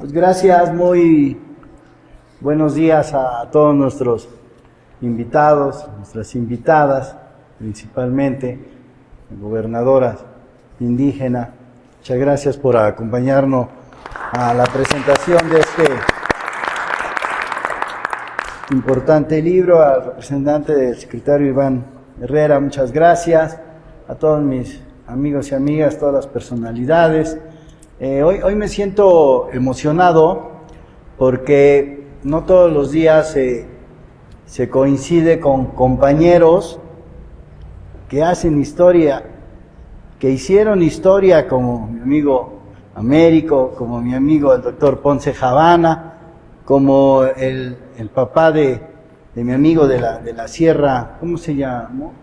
Pues gracias, muy buenos días a todos nuestros invitados, nuestras invitadas, principalmente, gobernadoras indígenas. Muchas gracias por acompañarnos a la presentación de este importante libro, al representante del secretario Iván Herrera, muchas gracias, a todos mis amigos y amigas, todas las personalidades. Hoy me siento emocionado porque no todos los días se coincide con compañeros que hacen historia, que hicieron historia, como mi amigo Américo, como mi amigo el doctor Ponce Javana, como el papá de mi amigo de la sierra, ¿cómo se llamó?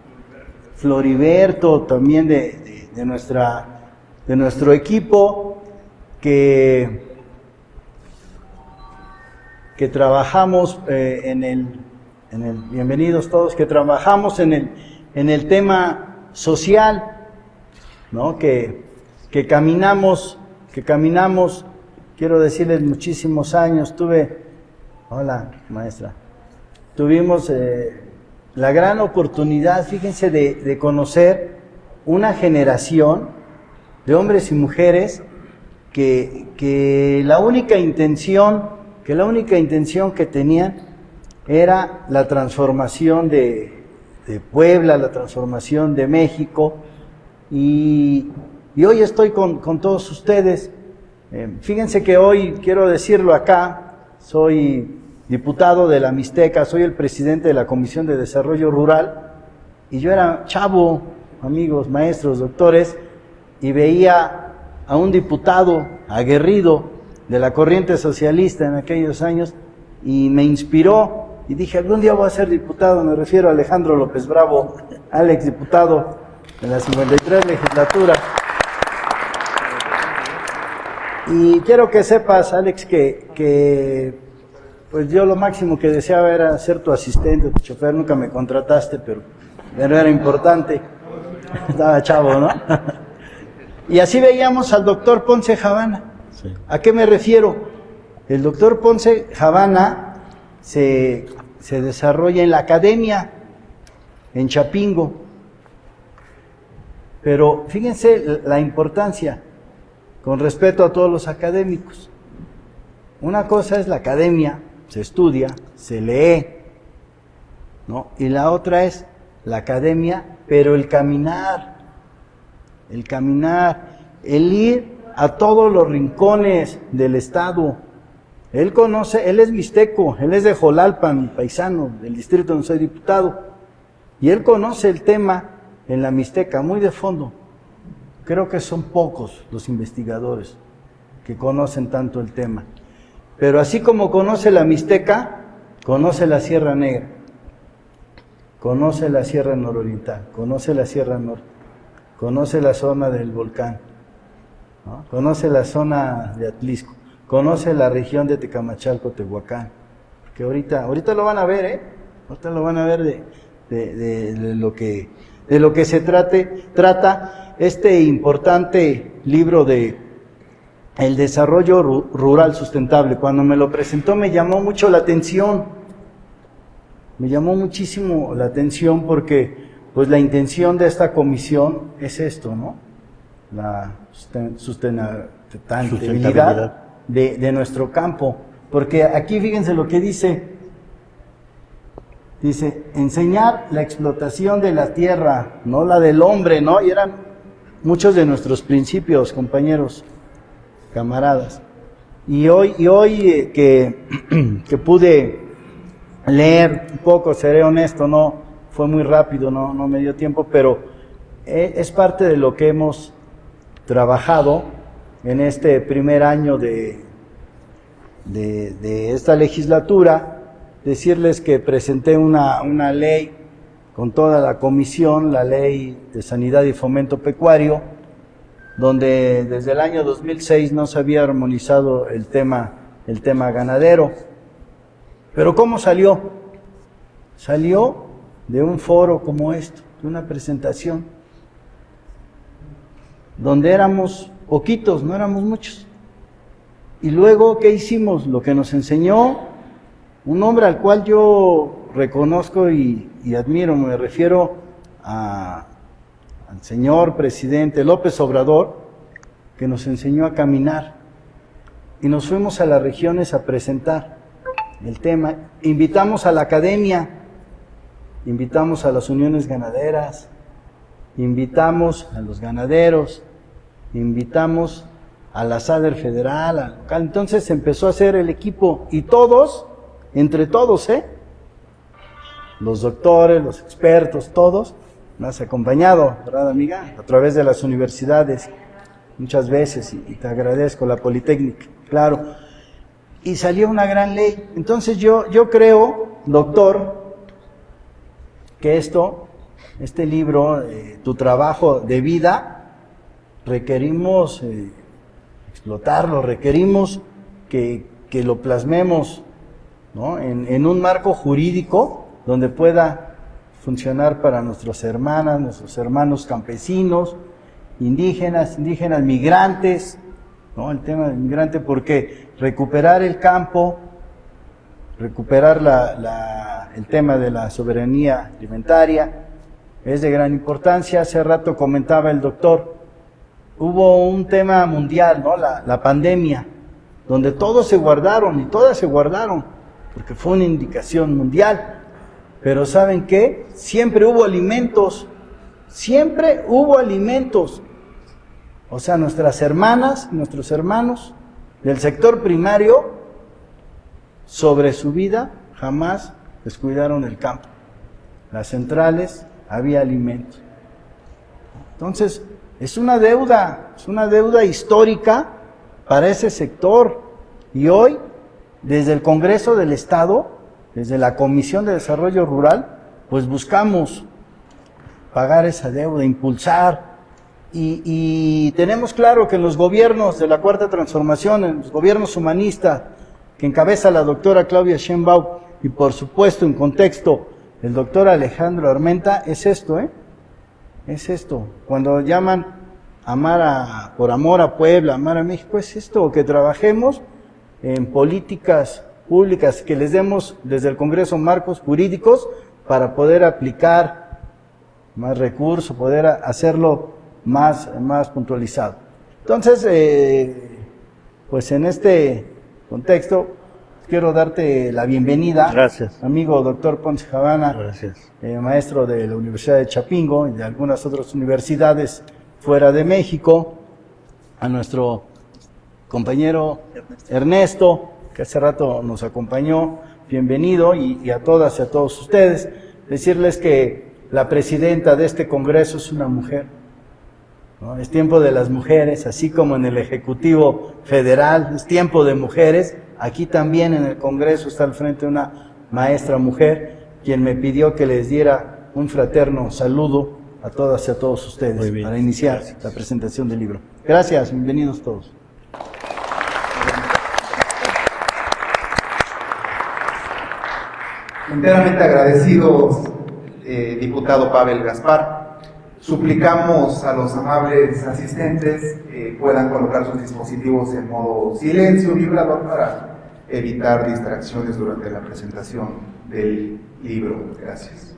Floriberto, también de nuestro equipo, que trabajamos bienvenidos todos, que trabajamos en el tema social, ¿no? Que caminamos, quiero decirles, muchísimos años. Hola maestra, tuvimos la gran oportunidad, fíjense, de conocer una generación de hombres y mujeres que la única intención que tenían era la transformación de Puebla, la transformación de México, y hoy estoy con todos ustedes. Fíjense que hoy, quiero decirlo acá, soy diputado de la Mixteca, soy el presidente de la Comisión de Desarrollo Rural, y yo era chavo, amigos, maestros, doctores, y veía a un diputado aguerrido de la corriente socialista en aquellos años, y me inspiró, y dije, algún día voy a ser diputado. Me refiero a Alejandro López Bravo, Alex, diputado en la 53 legislatura. Y quiero que sepas, Alex, que pues yo lo máximo que deseaba era ser tu asistente, tu chofer. Nunca me contrataste, pero era importante. Estaba chavo, ¿no? Y así veíamos al doctor Ponce Javana. Sí. ¿A qué me refiero? El doctor Ponce Javana se desarrolla en la academia, en Chapingo. Pero fíjense la importancia, con respeto a todos los académicos. Una cosa es la academia, se estudia, se lee, ¿no? Y la otra es la academia, pero el caminar, el ir a todos los rincones del estado. Él conoce, él es mixteco, él es de Jolalpan, paisano del distrito donde soy diputado, y él conoce el tema en la Mixteca muy de fondo. Creo que son pocos los investigadores que conocen tanto el tema. Pero así como conoce la Mixteca, conoce la Sierra Negra, conoce la Sierra Nororiental, conoce la Sierra Norte, conoce la zona del volcán, ¿no? Conoce la zona de Atlisco, conoce la región de Tecamachalco, Tehuacán, que ahorita lo van a ver, ahorita lo van a ver de lo que se trata este importante libro de el desarrollo rural sustentable. Cuando me lo presentó me llamó mucho la atención, me llamó muchísimo la atención porque pues la intención de esta comisión es esto, ¿no? La sustentabilidad de nuestro campo. Porque aquí fíjense lo que dice, enseñar la explotación de la tierra, no la del hombre, ¿no? Y eran muchos de nuestros principios, compañeros, camaradas. Y hoy que pude leer un poco, seré honesto, no fue muy rápido, no me dio tiempo, pero es parte de lo que hemos trabajado en este primer año de esta legislatura. Decirles que presenté una ley con toda la comisión, la Ley de Sanidad y Fomento Pecuario, donde desde el año 2006 no se había armonizado el tema ganadero. Pero ¿cómo salió? Salió de un foro como esto, de una presentación, donde éramos poquitos, no éramos muchos. Y luego, ¿qué hicimos? Lo que nos enseñó un hombre al cual yo reconozco y admiro, me refiero al señor presidente López Obrador, que nos enseñó a caminar. Y nos fuimos a las regiones a presentar el tema. Invitamos a la academia, invitamos a las uniones ganaderas, invitamos a los ganaderos, invitamos a la SADER federal, al local. Entonces empezó a hacer el equipo y todos, entre todos, los doctores, los expertos, todos, me has acompañado, ¿verdad, amiga? A través de las universidades, muchas veces, y te agradezco, la Politécnica, claro. Y salió una gran ley. Entonces yo creo, doctor, que este libro, tu trabajo de vida, requerimos explotarlo, requerimos que lo plasmemos, ¿no?, en un marco jurídico donde pueda funcionar para nuestras hermanas, nuestros hermanos campesinos, indígenas, migrantes, ¿no? El tema del migrante, porque recuperar el campo, recuperar el tema de la soberanía alimentaria es de gran importancia. Hace rato comentaba el doctor, hubo un tema mundial, ¿no?, la pandemia, donde todos se guardaron y todas se guardaron, porque fue una indicación mundial. Pero ¿saben qué? Siempre hubo alimentos, siempre hubo alimentos. O sea, nuestras hermanas, nuestros hermanos del sector primario, sobre su vida, jamás descuidaron el campo. Las centrales, había alimentos. Entonces, es una deuda histórica para ese sector. Y hoy, desde el Congreso del Estado, desde la Comisión de Desarrollo Rural, pues buscamos pagar esa deuda, impulsar. Y tenemos claro que en los gobiernos de la Cuarta Transformación, en los gobiernos humanistas, que encabeza la doctora Claudia Sheinbaum, y por supuesto en contexto el doctor Alejandro Armenta, es esto, es esto. Cuando llaman por amor a Puebla, amar a México, es esto, que trabajemos en políticas públicas, que les demos desde el Congreso marcos jurídicos para poder aplicar más recursos, poder hacerlo más puntualizado. Entonces, pues en este contexto, quiero darte la bienvenida. Gracias. Amigo doctor Ponce Javana. Gracias. Maestro de la Universidad de Chapingo y de algunas otras universidades fuera de México. A nuestro compañero Ernesto, que hace rato nos acompañó, bienvenido, y a todas y a todos ustedes. Decirles que la presidenta de este Congreso es una mujer, ¿no? Es tiempo de las mujeres, así como en el Ejecutivo Federal es tiempo de mujeres. Aquí también en el Congreso está al frente una maestra mujer, quien me pidió que les diera un fraterno saludo a todas y a todos ustedes para iniciar la presentación del libro. Gracias, bienvenidos todos. Enteramente agradecidos, diputado Pavel Gaspar. Suplicamos a los amables asistentes puedan colocar sus dispositivos en modo silencio vibrador para evitar distracciones durante la presentación del libro. Gracias.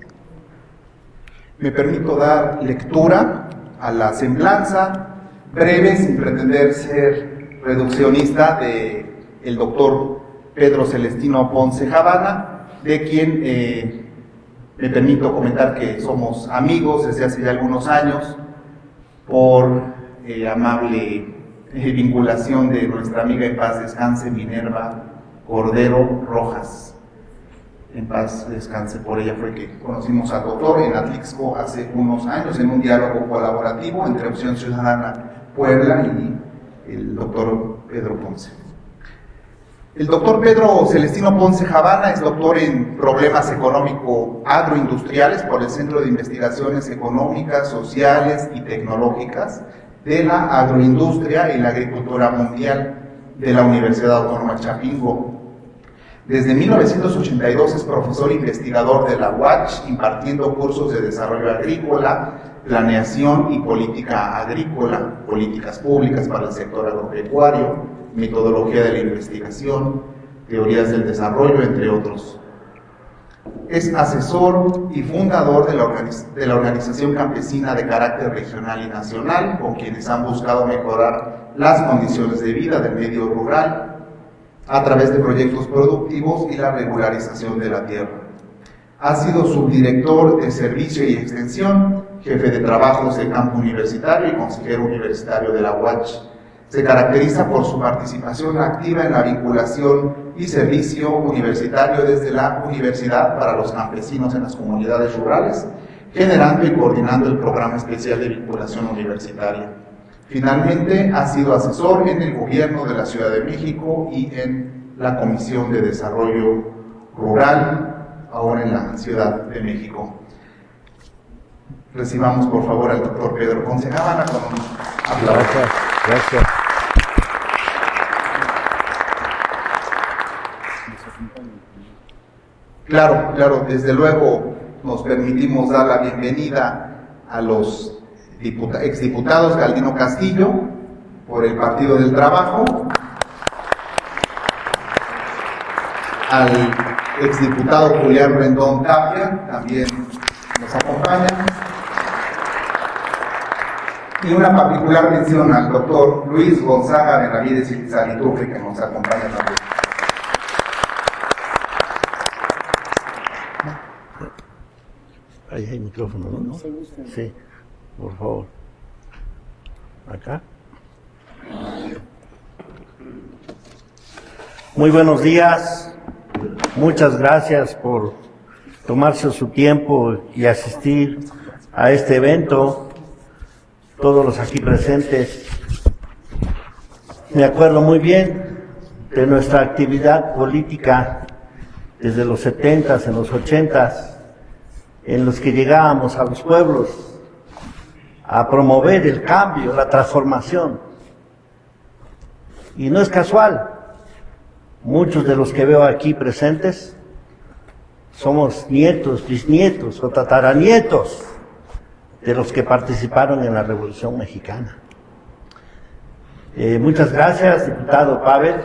Me permito dar lectura a la semblanza breve, sin pretender ser reduccionista, de el doctor Pedro Celestino Ponce Javana, de quien me permito comentar que somos amigos desde hace ya algunos años por amable vinculación de nuestra amiga, en paz descanse, Minerva Cordero Rojas. En paz descanse por ella, fue que conocimos al doctor en Atlixco hace unos años en un diálogo colaborativo entre Opción Ciudadana Puebla y el doctor Pedro Ponce. El doctor Pedro Celestino Ponce Javana es doctor en problemas económico-agroindustriales por el Centro de Investigaciones Económicas, Sociales y Tecnológicas de la Agroindustria y la Agricultura Mundial de la Universidad Autónoma de Chapingo. Desde 1982 es profesor investigador de la UACH, impartiendo cursos de desarrollo agrícola, planeación y política agrícola, políticas públicas para el sector agropecuario, metodología de la investigación, teorías del desarrollo, entre otros. Es asesor y fundador de la organización campesina de carácter regional y nacional, con quienes han buscado mejorar las condiciones de vida del medio rural a través de proyectos productivos y la regularización de la tierra. Ha sido subdirector de Servicio y Extensión, jefe de trabajos de campo universitario y consejero universitario de la UACH. Se caracteriza por su participación activa en la vinculación y servicio universitario desde la universidad para los campesinos en las comunidades rurales, generando y coordinando el programa especial de vinculación universitaria. Finalmente, ha sido asesor en el gobierno de la Ciudad de México y en la Comisión de Desarrollo Rural, ahora en la Ciudad de México. Recibamos por favor al doctor Pedro Ponce Habana con un aplauso. Gracias. Claro, desde luego nos permitimos dar la bienvenida a los exdiputados Galdino Castillo por el Partido del Trabajo, al exdiputado Julián Rendón Tapia, también nos acompaña, y una particular mención al doctor Luis Gonzaga Benavides y Saliturri, que nos acompaña también. Ahí hay micrófono, ¿no? Sí, por favor. Acá. Muy buenos días. Muchas gracias por tomarse su tiempo y asistir a este evento. Todos los aquí presentes. Me acuerdo muy bien de nuestra actividad política desde los 70s, en los 80s, en los que llegábamos a los pueblos a promover el cambio, la transformación. Y no es casual, muchos de los que veo aquí presentes somos nietos, bisnietos o tataranietos de los que participaron en la Revolución Mexicana. Muchas gracias, diputado Pavel.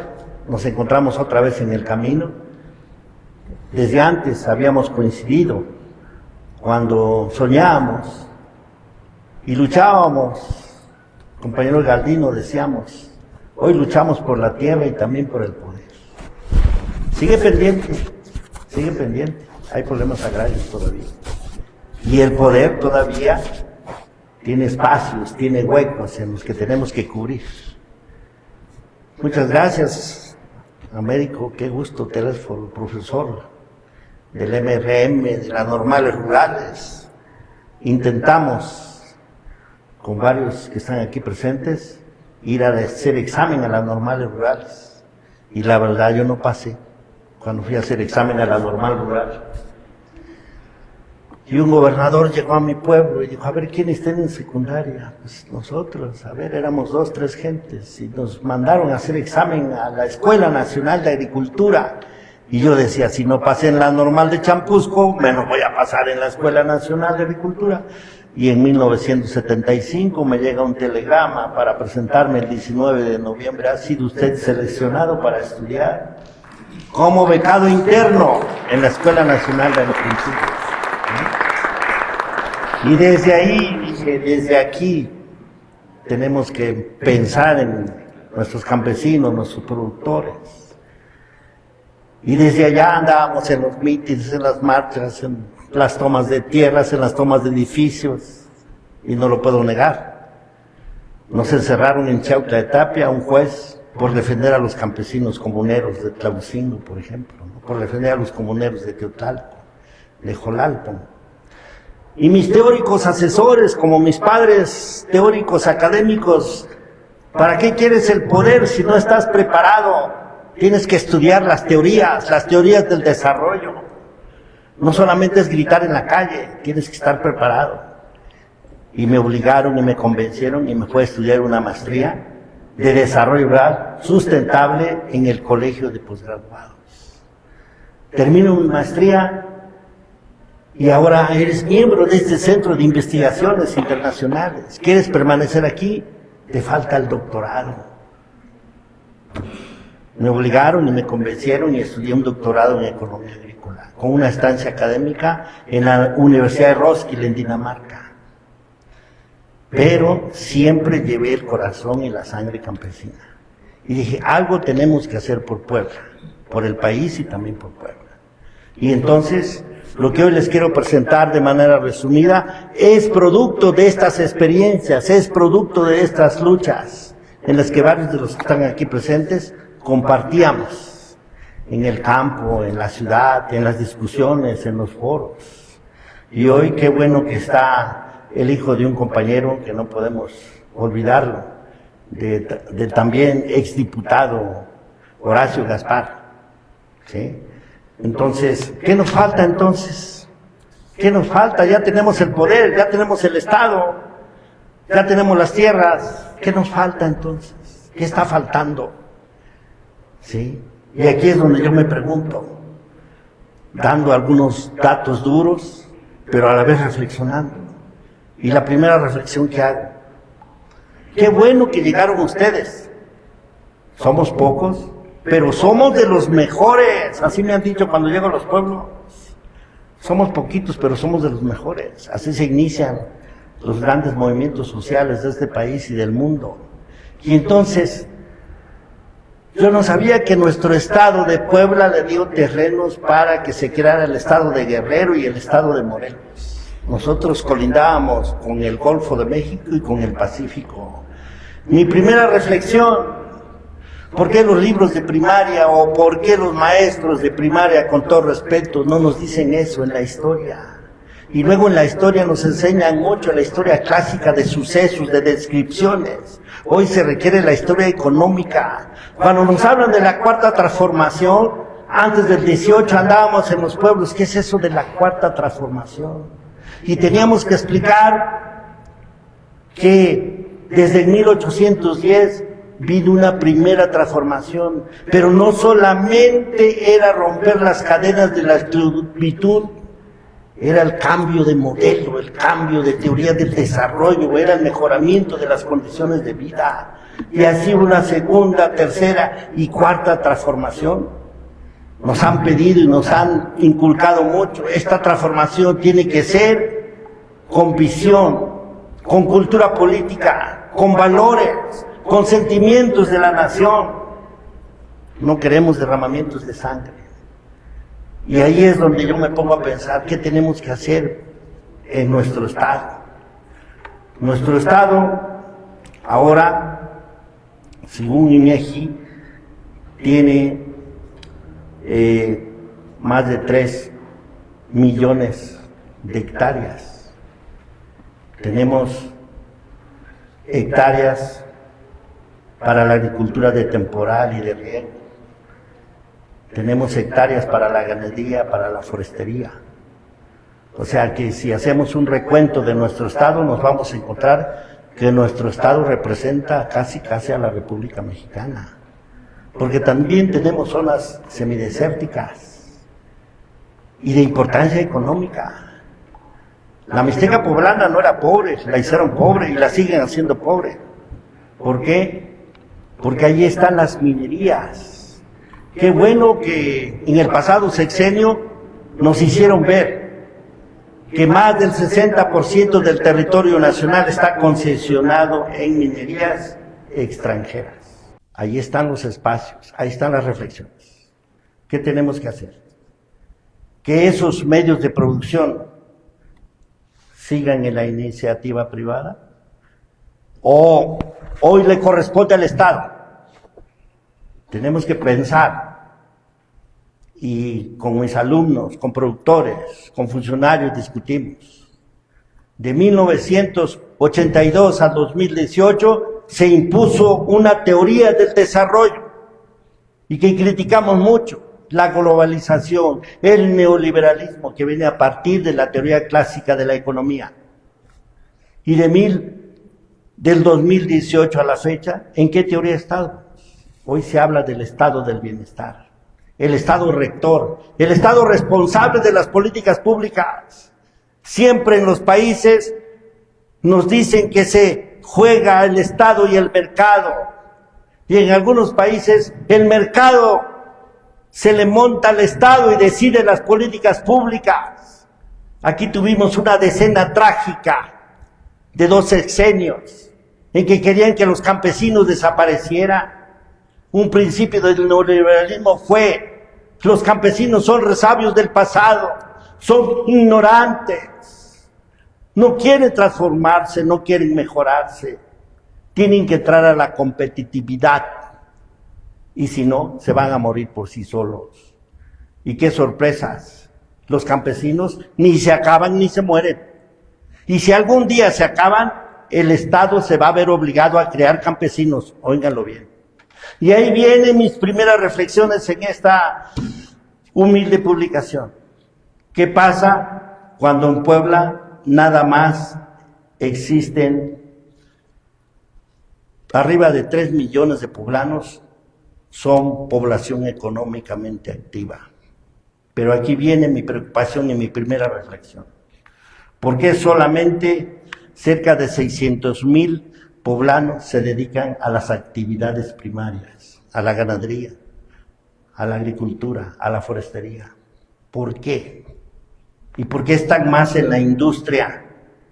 Nos encontramos otra vez en el camino. Desde antes habíamos coincidido cuando soñábamos y luchábamos. Compañero Galdino, decíamos, hoy luchamos por la tierra y también por el poder. Sigue pendiente, hay problemas agrarios todavía. Y el poder todavía tiene espacios, tiene huecos en los que tenemos que cubrir. Muchas gracias, Américo, qué gusto teléfono, profesor del MRM, de las normales rurales. Intentamos, con varios que están aquí presentes, ir a hacer examen a las normales rurales. Y la verdad, yo no pasé cuando fui a hacer examen a la normal rural. Y un gobernador llegó a mi pueblo y dijo, a ver, ¿quiénes tienen secundaria? Pues nosotros, a ver, éramos 2, 3 gentes. Y nos mandaron a hacer examen a la Escuela Nacional de Agricultura. Y yo decía, si no pasé en la normal de Champusco, menos voy a pasar en la Escuela Nacional de Agricultura. Y en 1975 me llega un telegrama para presentarme el 19 de noviembre. Ha sido usted seleccionado para estudiar como becado interno en la Escuela Nacional de Agricultura. Y desde ahí, dije, desde aquí tenemos que pensar en nuestros campesinos, nuestros productores. Y desde allá andábamos en los mítines, en las marchas, en las tomas de tierras, en las tomas de edificios, y no lo puedo negar. Nos encerraron en Chautla de Tapia, un juez, por defender a los campesinos comuneros de Tlabucingo, por ejemplo, ¿no? Por defender a los comuneros de Teotalco, de Jolalpan. Y mis teóricos asesores, como mis padres teóricos académicos, ¿para qué quieres el poder si no estás preparado? Tienes que estudiar las teorías del desarrollo. No solamente es gritar en la calle, tienes que estar preparado. Y me obligaron y me convencieron y me fui a estudiar una maestría de desarrollo rural sustentable en el Colegio de Posgraduados. Termino mi maestría y ahora eres miembro de este Centro de Investigaciones Internacionales. ¿Quieres permanecer aquí? Te falta el doctorado. Me obligaron y me convencieron y estudié un doctorado en economía agrícola, con una estancia académica en la Universidad de Roskilde, en Dinamarca. Pero siempre llevé el corazón y la sangre campesina. Y dije, algo tenemos que hacer por Puebla, por el país y también por Puebla. Y entonces, lo que hoy les quiero presentar de manera resumida es producto de estas experiencias, es producto de estas luchas en las que varios de los que están aquí presentes compartíamos en el campo, en la ciudad, en las discusiones, en los foros. Y hoy qué bueno que está el hijo de un compañero que no podemos olvidarlo, de también exdiputado Horacio Gaspar, ¿sí? Entonces, ¿qué nos falta entonces? ¿Qué nos falta? Ya tenemos el poder, ya tenemos el Estado, ya tenemos las tierras. ¿Qué nos falta entonces? ¿Qué está faltando? ¿Sí? Y aquí es donde yo me pregunto, dando algunos datos duros, pero a la vez reflexionando. Y la primera reflexión que hago, qué bueno que llegaron ustedes. Somos pocos, pero somos de los mejores. Así me han dicho cuando llego a los pueblos. Somos poquitos, pero somos de los mejores. Así se inician los grandes movimientos sociales de este país y del mundo. Y entonces, yo no sabía que nuestro estado de Puebla le dio terrenos para que se creara el estado de Guerrero y el estado de Morelos. Nosotros colindábamos con el Golfo de México y con el Pacífico. Mi primera reflexión, ¿por qué los libros de primaria o por qué los maestros de primaria, con todo respeto, no nos dicen eso en la historia? Y luego en la historia nos enseñan mucho la historia clásica de sucesos, de descripciones. Hoy se requiere la historia económica. Cuando nos hablan de la cuarta transformación, antes del 18 andábamos en los pueblos, ¿qué es eso de la cuarta transformación? Y teníamos que explicar que desde 1810 vino una primera transformación, pero no solamente era romper las cadenas de la esclavitud, era el cambio de modelo, el cambio de teoría del desarrollo, era el mejoramiento de las condiciones de vida. Y así una segunda, tercera y cuarta transformación. Nos han pedido y nos han inculcado mucho. Esta transformación tiene que ser con visión, con cultura política, con valores, con sentimientos de la nación. No queremos derramamientos de sangre. Y ahí es donde yo me pongo a pensar qué tenemos que hacer en nuestro estado. Nuestro estado ahora, según INEGI, tiene más de 3 millones de hectáreas. Tenemos hectáreas para la agricultura de temporal y de riego. Tenemos hectáreas para la ganadería, para la forestería. O sea que si hacemos un recuento de nuestro estado, nos vamos a encontrar que nuestro estado representa casi a la República Mexicana. Porque también tenemos zonas semidesérticas y de importancia económica. La Mixteca poblana no era pobre, la hicieron pobre y la siguen haciendo pobre. ¿Por qué? Porque allí están las minerías. Qué bueno que en el pasado sexenio nos hicieron ver que más del 60% del territorio nacional está concesionado en minerías extranjeras. Ahí están los espacios, ahí están las reflexiones. ¿Qué tenemos que hacer? Que esos medios de producción sigan en la iniciativa privada, o hoy le corresponde al Estado. Tenemos que pensar, y con mis alumnos, con productores, con funcionarios discutimos. De 1982 a 2018 se impuso una teoría del desarrollo y que criticamos mucho, la globalización, el neoliberalismo que viene a partir de la teoría clásica de la economía. Y del 2018 a la fecha, ¿en qué teoría estamos? Hoy se habla del estado del bienestar, el estado rector, el estado responsable de las políticas públicas. Siempre en los países nos dicen que se juega el Estado y el mercado, Y en algunos países el mercado se le monta al Estado y decide las políticas públicas. Aquí tuvimos una decena trágica de 2 sexenios en que querían que los campesinos desaparecieran. Un principio del neoliberalismo fue: los campesinos son resabios del pasado, son ignorantes, no quieren transformarse, no quieren mejorarse, tienen que entrar a la competitividad, y si no, se van a morir por sí solos. Y qué sorpresas, los campesinos ni se acaban ni se mueren. Y si algún día se acaban, el Estado se va a ver obligado a crear campesinos, óiganlo bien. Y ahí vienen mis primeras reflexiones en esta humilde publicación. ¿Qué pasa cuando en Puebla nada más existen arriba de 3 millones de poblanos? Son población económicamente activa. Pero aquí viene mi preocupación y mi primera reflexión. ¿Por qué solamente cerca de 600,000 poblanos se dedican a las actividades primarias, a la ganadería, a la agricultura, a la forestería? ¿Por qué? ¿Y por qué están más en la industria?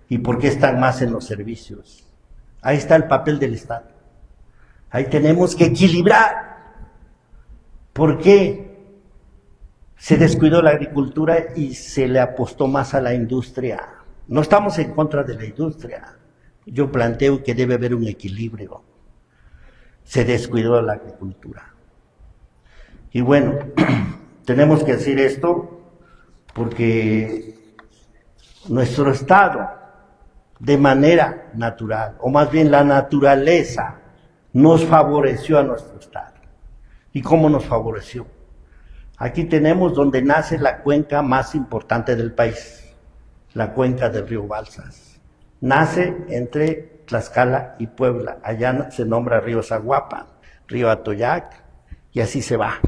¿Y por qué están más en los servicios? Ahí está el papel del Estado. Ahí tenemos que equilibrar. ¿Por qué se descuidó la agricultura y se le apostó más a la industria? No estamos en contra de la industria. Yo planteo que debe haber un equilibrio. Se descuidó la agricultura. Y bueno, tenemos que decir esto porque nuestro Estado, de manera natural, o más bien la naturaleza, nos favoreció a nuestro Estado. ¿Y cómo nos favoreció? Aquí tenemos donde nace la cuenca más importante del país, la cuenca del río Balsas. Nace entre Tlaxcala y Puebla. Allá se nombra río Zaguapan, río Atoyac, y así se va.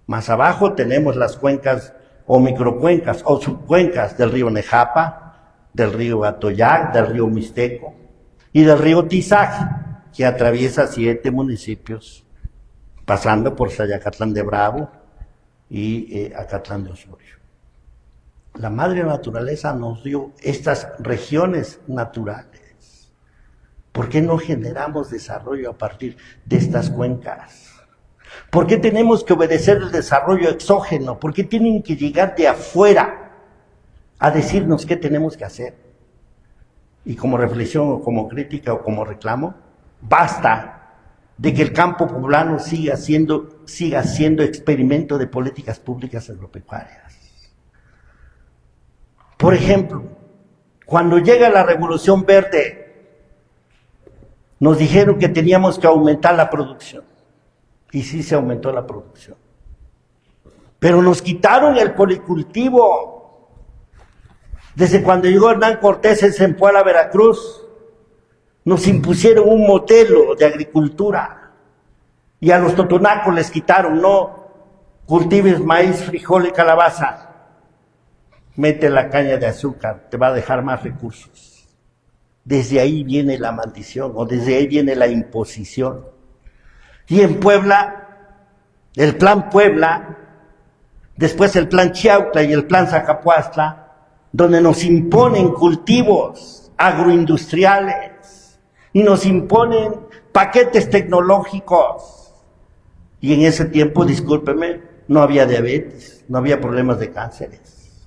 Más abajo tenemos las cuencas o microcuencas o subcuencas del río Nejapa, del río Atoyac, del río Mixteco y del río Tizaj, que atraviesa 7 municipios, pasando por Sayacatlán de Bravo y Acatlán de Osorio. La madre naturaleza nos dio estas regiones naturales. ¿Por qué no generamos desarrollo a partir de estas cuencas? ¿Por qué tenemos que obedecer el desarrollo exógeno? ¿Por qué tienen que llegar de afuera a decirnos qué tenemos que hacer? Y como reflexión o como crítica o como reclamo, basta de que el campo poblano siga siendo experimento de políticas públicas agropecuarias. Por ejemplo, cuando llega la Revolución Verde, nos dijeron que teníamos que aumentar la producción. Y sí se aumentó la producción. Pero nos quitaron el policultivo. Desde cuando llegó Hernán Cortés en Zempoala, Veracruz, nos impusieron un modelo de agricultura. Y a los totonacos les quitaron: no cultives maíz, frijol y calabaza. Mete la caña de azúcar, te va a dejar más recursos. Desde ahí viene la maldición, o desde ahí viene la imposición. Y en Puebla, el Plan Puebla, después el Plan Chiautla y el Plan Zacapuastla, donde nos imponen cultivos agroindustriales y nos imponen paquetes tecnológicos. Y en ese tiempo, discúlpeme, no había diabetes, no había problemas de cánceres.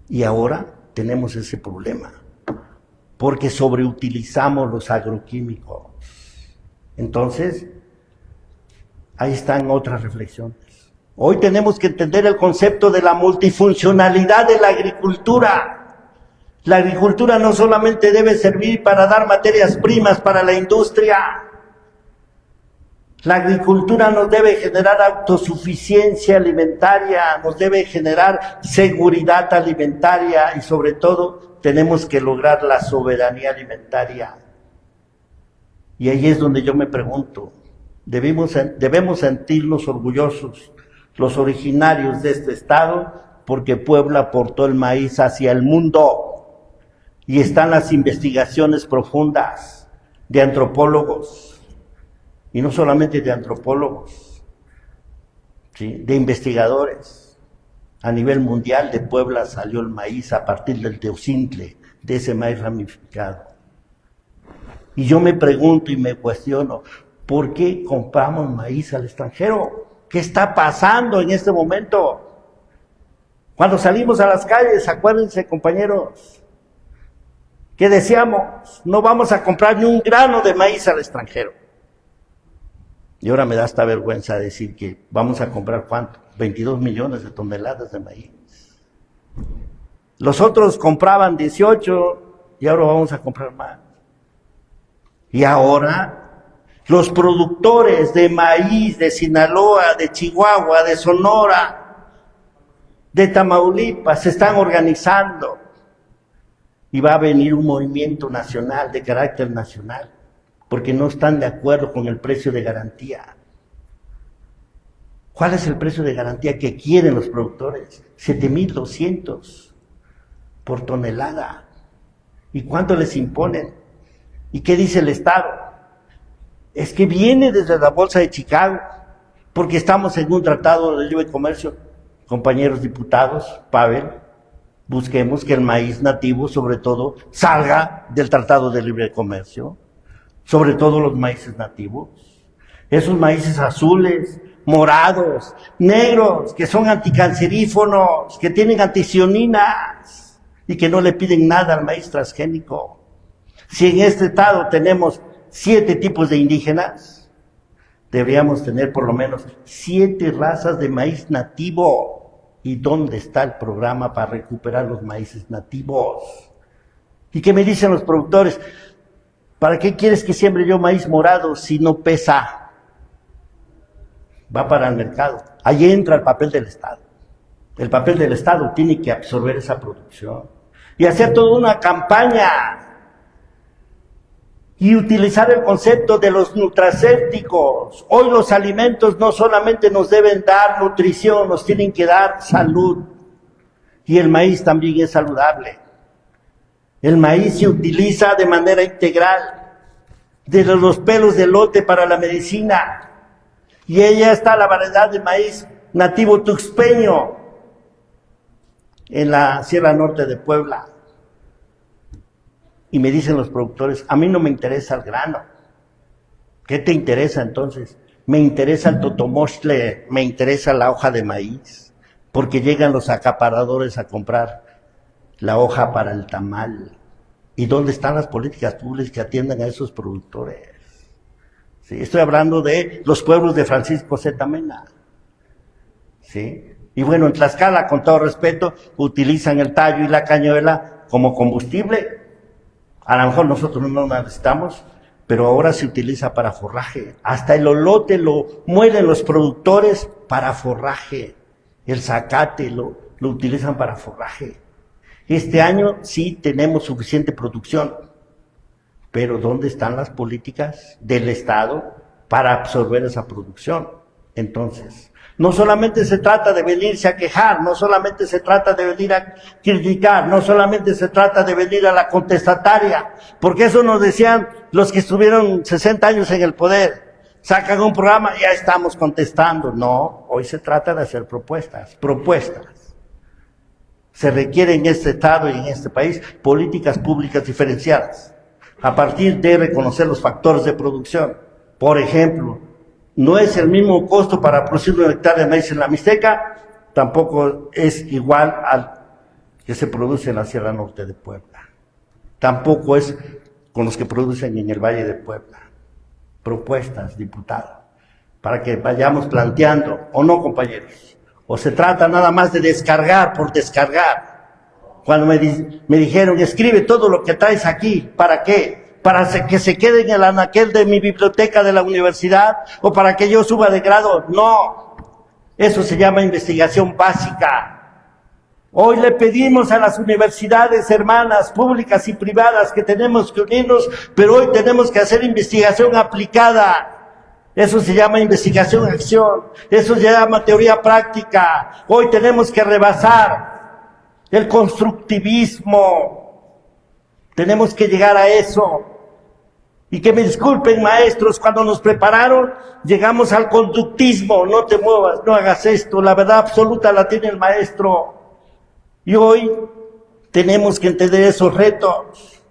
Y ahora tenemos ese problema, porque sobreutilizamos los agroquímicos. Entonces, ahí están otras reflexiones. Hoy tenemos que entender el concepto de la multifuncionalidad de la agricultura. La agricultura no solamente debe servir para dar materias primas para la industria. La agricultura nos debe generar autosuficiencia alimentaria, nos debe generar seguridad alimentaria y sobre todo tenemos que lograr la soberanía alimentaria. Y ahí es donde yo me pregunto, debemos sentirnos orgullosos, los originarios de este estado, porque Puebla aportó el maíz hacia el mundo. Y están las investigaciones profundas de antropólogos y no solamente de antropólogos, ¿sí?, de investigadores. A nivel mundial de Puebla salió el maíz a partir del teocintle, de ese maíz ramificado. Y yo me pregunto y me cuestiono, ¿por qué compramos maíz al extranjero? ¿Qué está pasando en este momento? Cuando salimos a las calles, acuérdense, compañeros, que decíamos, no vamos a comprar ni un grano de maíz al extranjero. Y ahora me da esta vergüenza decir que vamos a comprar, ¿cuánto? 22 millones de toneladas de maíz. Los otros compraban 18 y ahora vamos a comprar más. Y ahora los productores de maíz de Sinaloa, de Chihuahua, de Sonora, de Tamaulipas se están organizando. Y va a venir un movimiento nacional, de carácter nacional, porque no están de acuerdo con el precio de garantía. ¿Cuál es el precio de garantía que quieren los productores? 7,200 por tonelada. ¿Y cuánto les imponen? ¿Y qué dice el Estado? Es que viene desde la Bolsa de Chicago, porque estamos en un tratado de libre comercio. Compañeros diputados, Pavel, busquemos que el maíz nativo, sobre todo, salga del Tratado de Libre Comercio, sobre todo los maíces nativos. Esos maíces azules, morados, negros, que son anticancerífonos, que tienen anticianinas y que no le piden nada al maíz transgénico. Si en este estado tenemos 7 tipos de indígenas, deberíamos tener por lo menos 7 razas de maíz nativo. ¿Y dónde está el programa para recuperar los maíces nativos? ¿Y qué me dicen los productores? ¿Para qué quieres que siembre yo maíz morado si no pesa? Va para el mercado. Ahí entra el papel del Estado. El papel del Estado tiene que absorber esa producción y hacer toda una campaña y utilizar el concepto de los nutracéuticos. Hoy los alimentos no solamente nos deben dar nutrición, nos tienen que dar salud. Y el maíz también es saludable. El maíz se utiliza de manera integral, desde los pelos de elote para la medicina. Y ella está la variedad de maíz nativo tuxpeño en la Sierra Norte de Puebla. Y me dicen los productores, a mí no me interesa el grano. ¿Qué te interesa entonces? Me interesa el totomostle, me interesa la hoja de maíz, porque llegan los acaparadores a comprar la hoja para el tamal. ¿Y dónde están las políticas públicas que atiendan a esos productores? ¿Sí? Estoy hablando de los pueblos de Francisco Z. Mena. ¿Sí? Y bueno, en Tlaxcala, con todo respeto, utilizan el tallo y la cañuela como combustible. A lo mejor nosotros no lo necesitamos, pero ahora se utiliza para forraje. Hasta el olote lo muelen los productores para forraje. El zacate lo utilizan para forraje. Este año sí tenemos suficiente producción, pero ¿dónde están las políticas del Estado para absorber esa producción? Entonces, no solamente se trata de venirse a quejar, no solamente se trata de venir a criticar, no solamente se trata de venir a la contestataria, porque eso nos decían los que estuvieron 60 años en el poder. Sacan un programa y ya estamos contestando. No, hoy se trata de hacer propuestas. Se requiere en este estado y en este país políticas públicas diferenciadas, a partir de reconocer los factores de producción. Por ejemplo, no es el mismo costo para producir 1 hectárea de maíz en la Mixteca, tampoco es igual al que se produce en la Sierra Norte de Puebla. Tampoco es con los que producen en el Valle de Puebla. Propuestas, diputado, para que vayamos planteando, ¿o no, compañeros? ¿O se trata nada más de descargar por descargar? Cuando me dijeron, escribe todo lo que traes aquí, ¿para qué? ¿Para que se quede en el anaquel de mi biblioteca de la universidad? ¿O para que yo suba de grado? No, eso se llama investigación básica. Hoy le pedimos a las universidades hermanas, públicas y privadas, que tenemos que unirnos, pero hoy tenemos que hacer investigación aplicada. Eso se llama investigación-acción, eso se llama teoría práctica. Hoy tenemos que rebasar el constructivismo, tenemos que llegar a eso. Y que me disculpen, maestros, cuando nos prepararon, llegamos al conductismo, no te muevas, no hagas esto, la verdad absoluta la tiene el maestro. Y hoy tenemos que entender esos retos.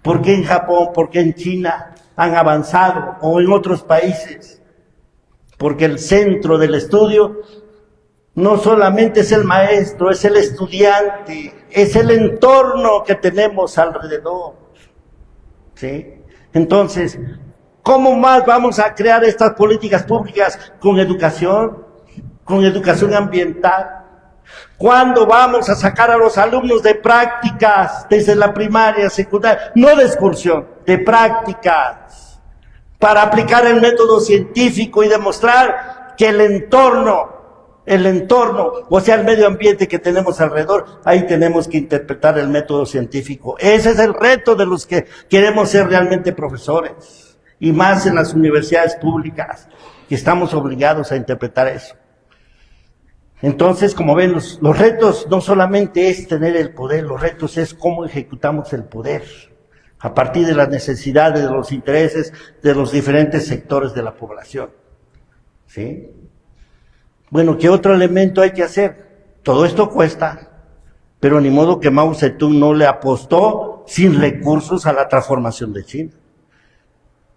¿Por qué en Japón, por qué en China han avanzado o en otros países? Porque el centro del estudio no solamente es el maestro, es el estudiante, es el entorno que tenemos alrededor. ¿Sí? Entonces, ¿cómo más vamos a crear estas políticas públicas? Con educación ambiental. ¿Cuándo vamos a sacar a los alumnos de prácticas desde la primaria, secundaria? No de excursión, de prácticas, para aplicar el método científico y demostrar que el entorno, o sea, el medio ambiente que tenemos alrededor, ahí tenemos que interpretar el método científico. Ese es el reto de los que queremos ser realmente profesores, y más en las universidades públicas, que estamos obligados a interpretar eso. Entonces, como ven, los retos no solamente es tener el poder, los retos es cómo ejecutamos el poder, a partir de las necesidades, de los intereses de los diferentes sectores de la población. ¿Sí? Bueno, ¿qué otro elemento hay que hacer? Todo esto cuesta, pero ni modo que Mao Zedong no le apostó sin recursos a la transformación de China.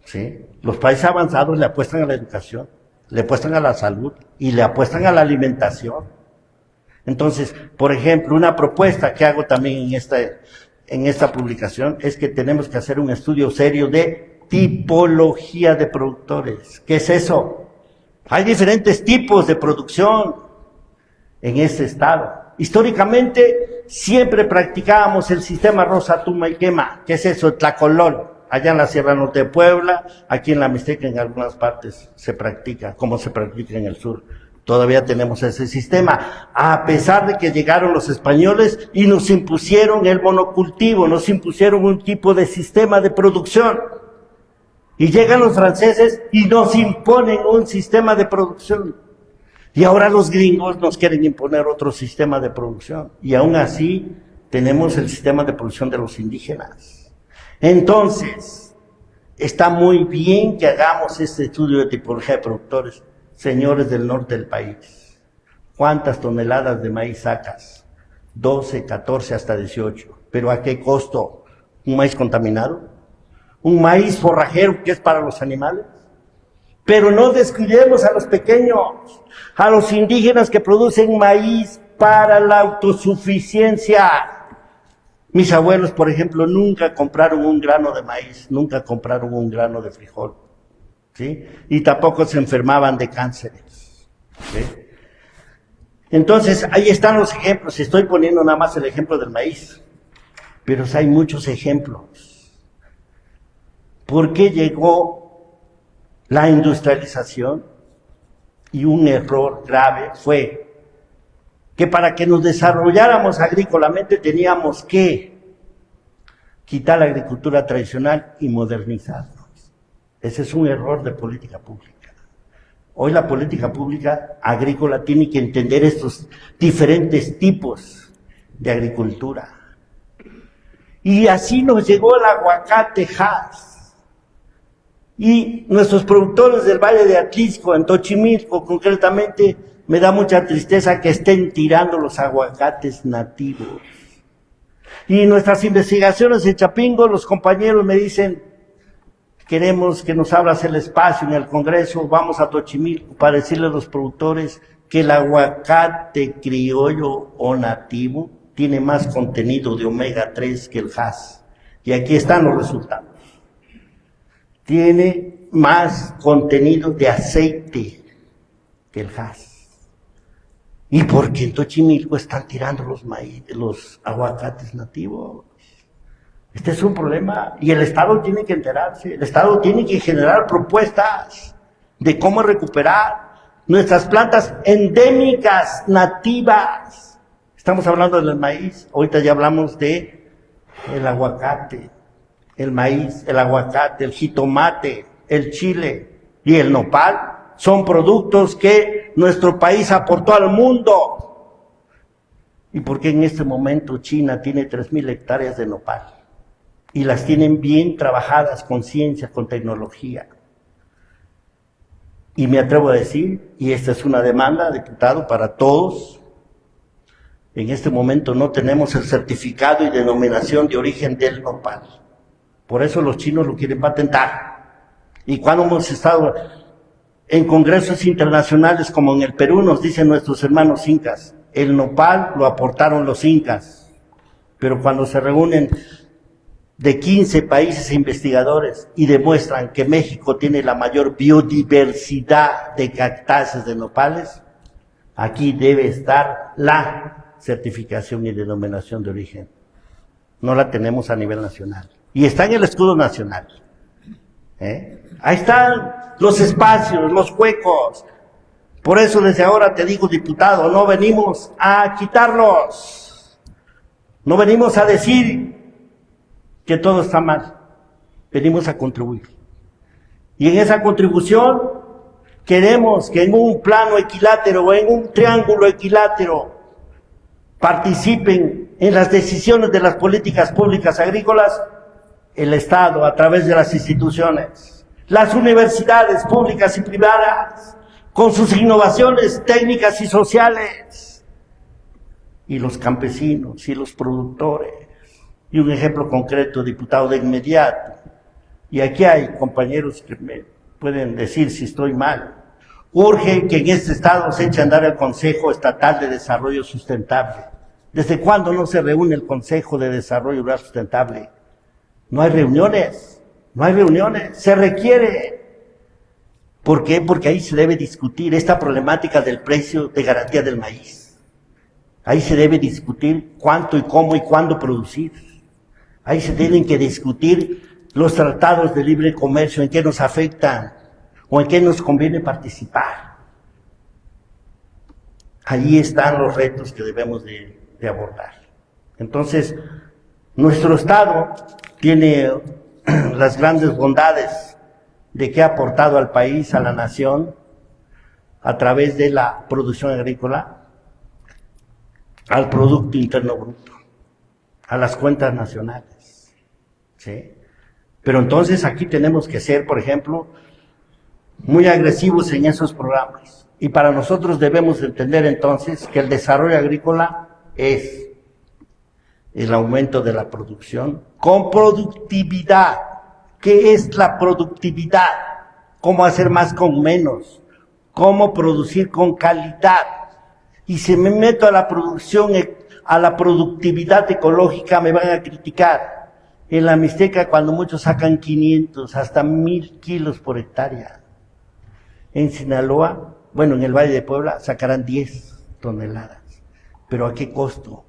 ¿Sí? Los países avanzados le apuestan a la educación, le apuestan a la salud y le apuestan a la alimentación. Entonces, por ejemplo, una propuesta que hago también en esta publicación es que tenemos que hacer un estudio serio de tipología de productores. ¿Qué es eso? Hay diferentes tipos de producción en este estado. Históricamente siempre practicábamos el sistema rosa, tuma y quema. ¿Qué es eso? El tlacolol. Allá en la Sierra Norte de Puebla, aquí en la Mixteca en algunas partes se practica, como se practica en el sur. Todavía tenemos ese sistema, a pesar de que llegaron los españoles y nos impusieron el monocultivo, nos impusieron un tipo de sistema de producción. Y llegan los franceses y nos imponen un sistema de producción. Y ahora los gringos nos quieren imponer otro sistema de producción. Y aún así tenemos el sistema de producción de los indígenas. Entonces, está muy bien que hagamos este estudio de tipología de productores, señores del norte del país. ¿Cuántas toneladas de maíz sacas? 12, 14, hasta 18. ¿Pero a qué costo? ¿Un maíz contaminado? ¿Un maíz forrajero que es para los animales? Pero no descuidemos a los pequeños, a los indígenas que producen maíz para la autosuficiencia. Mis abuelos, por ejemplo, nunca compraron un grano de maíz, nunca compraron un grano de frijol, ¿sí? Y tampoco se enfermaban de cánceres, ¿sí? Entonces, ahí están los ejemplos. Estoy poniendo nada más el ejemplo del maíz, pero hay muchos ejemplos. ¿Por qué llegó la industrialización? Y un error grave fue que para que nos desarrolláramos agrícolamente teníamos que quitar la agricultura tradicional y modernizarnos. Ese es un error de política pública. Hoy la política pública agrícola tiene que entender estos diferentes tipos de agricultura. Y así nos llegó el aguacate Hass. Y nuestros productores del Valle de Atlisco, en Xochimilco concretamente, me da mucha tristeza que estén tirando los aguacates nativos. Y nuestras investigaciones en Chapingo, los compañeros me dicen, queremos que nos abras el espacio en el Congreso, vamos a Xochimilco para decirle a los productores que el aguacate criollo o nativo tiene más contenido de omega 3 que el Hass. Y aquí están los resultados. Tiene más contenido de aceite que el Hass. ¿Y por qué en Xochimilco están tirando los aguacates nativos? Este es un problema y el Estado tiene que enterarse, el Estado tiene que generar propuestas de cómo recuperar nuestras plantas endémicas, nativas. Estamos hablando del maíz, ahorita ya hablamos de el aguacate, el maíz, el aguacate, el jitomate, el chile y el nopal. Son productos que nuestro país aportó al mundo. ¿Y por qué en este momento China tiene 3,000 hectáreas de nopal? y las tienen bien trabajadas con ciencia, con tecnología. Y me atrevo a decir, y esta es una demanda, diputado, para todos, en este momento no tenemos el certificado y denominación de origen del nopal. Por eso los chinos lo quieren patentar. Y cuando hemos estado en congresos internacionales como en el Perú, nos dicen nuestros hermanos incas, el nopal lo aportaron los incas, pero cuando se reúnen de 15 países investigadores y demuestran que México tiene la mayor biodiversidad de cactáceas de nopales, aquí debe estar la certificación y denominación de origen. No la tenemos a nivel nacional. Y está en el escudo nacional. Ahí están los espacios, los huecos. Por eso desde ahora te digo, diputado, no venimos a quitarlos. No venimos a decir que todo está mal. Venimos a contribuir. Y en esa contribución queremos que en un plano equilátero o en un triángulo equilátero participen en las decisiones de las políticas públicas agrícolas el Estado a través de las instituciones, las universidades públicas y privadas, con sus innovaciones técnicas y sociales, y los campesinos y los productores. Y un ejemplo concreto, diputado, de inmediato, y aquí hay compañeros que me pueden decir si estoy mal, urge que en este estado se eche a andar el Consejo Estatal de Desarrollo Sustentable. ¿Desde cuándo no se reúne el Consejo de Desarrollo Rural Sustentable? No hay reuniones, se requiere. ¿Por qué? Porque ahí se debe discutir esta problemática del precio de garantía del maíz. Ahí se debe discutir cuánto y cómo y cuándo producir. Ahí se tienen que discutir los tratados de libre comercio, en qué nos afectan o en qué nos conviene participar. Allí están los retos que debemos de abordar. Entonces, nuestro Estado tiene las grandes bondades de que ha aportado al país, a la nación, a través de la producción agrícola, al Producto Interno Bruto, a las cuentas nacionales, ¿sí? Pero entonces aquí tenemos que ser, por ejemplo, muy agresivos en esos programas. Y para nosotros debemos entender entonces que el desarrollo agrícola es el aumento de la producción con productividad. ¿Qué es la productividad? ¿Cómo hacer más con menos? ¿Cómo producir con calidad? Y si me meto a la producción, a la productividad ecológica, me van a criticar. En la Mixteca, cuando muchos sacan 500, hasta 1000 kilos por hectárea. En Sinaloa, bueno, en el Valle de Puebla, sacarán 10 toneladas. ¿Pero a qué costo?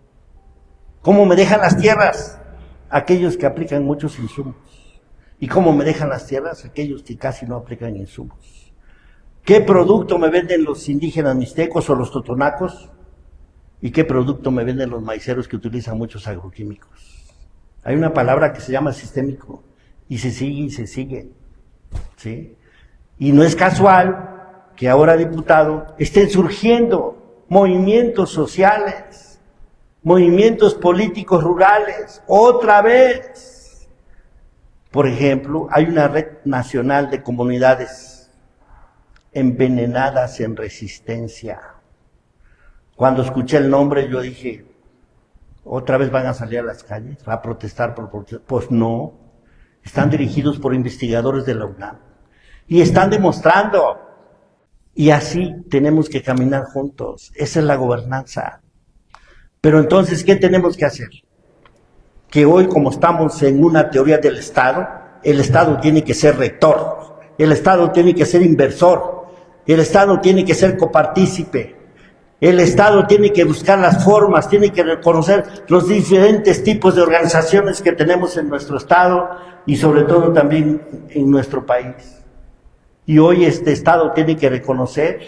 ¿Cómo me dejan las tierras? Aquellos que aplican muchos insumos. ¿Y cómo me dejan las tierras? Aquellos que casi no aplican insumos. ¿Qué producto me venden los indígenas mixtecos o los totonacos? ¿Y qué producto me venden los maiceros que utilizan muchos agroquímicos? Hay una palabra que se llama sistémico, y se sigue, ¿sí? Y no es casual que ahora, diputado, estén surgiendo movimientos sociales, movimientos políticos rurales, otra vez. Por ejemplo, hay una red nacional de comunidades envenenadas en resistencia. Cuando escuché el nombre yo dije, ¿otra vez van a salir a las calles? ¿Va a protestar por protestar? Pues no, están dirigidos por investigadores de la UNAM y están demostrando. Y así tenemos que caminar juntos, esa es la gobernanza. Pero entonces, ¿qué tenemos que hacer? Que hoy, como estamos en una teoría del Estado, el Estado tiene que ser rector, el Estado tiene que ser inversor, el Estado tiene que ser copartícipe, el Estado tiene que buscar las formas, tiene que reconocer los diferentes tipos de organizaciones que tenemos en nuestro Estado y sobre todo también en nuestro país. Y hoy este Estado tiene que reconocer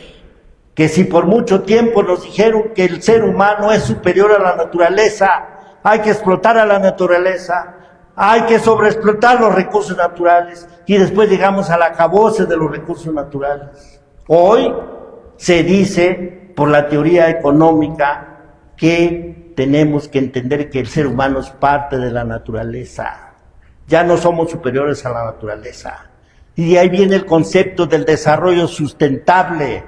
que si por mucho tiempo nos dijeron que el ser humano es superior a la naturaleza, hay que explotar a la naturaleza, hay que sobreexplotar los recursos naturales y después llegamos al acabose de los recursos naturales. Hoy se dice por la teoría económica que tenemos que entender que el ser humano es parte de la naturaleza Ya no somos superiores a la naturaleza. Y de ahí viene el concepto del desarrollo sustentable.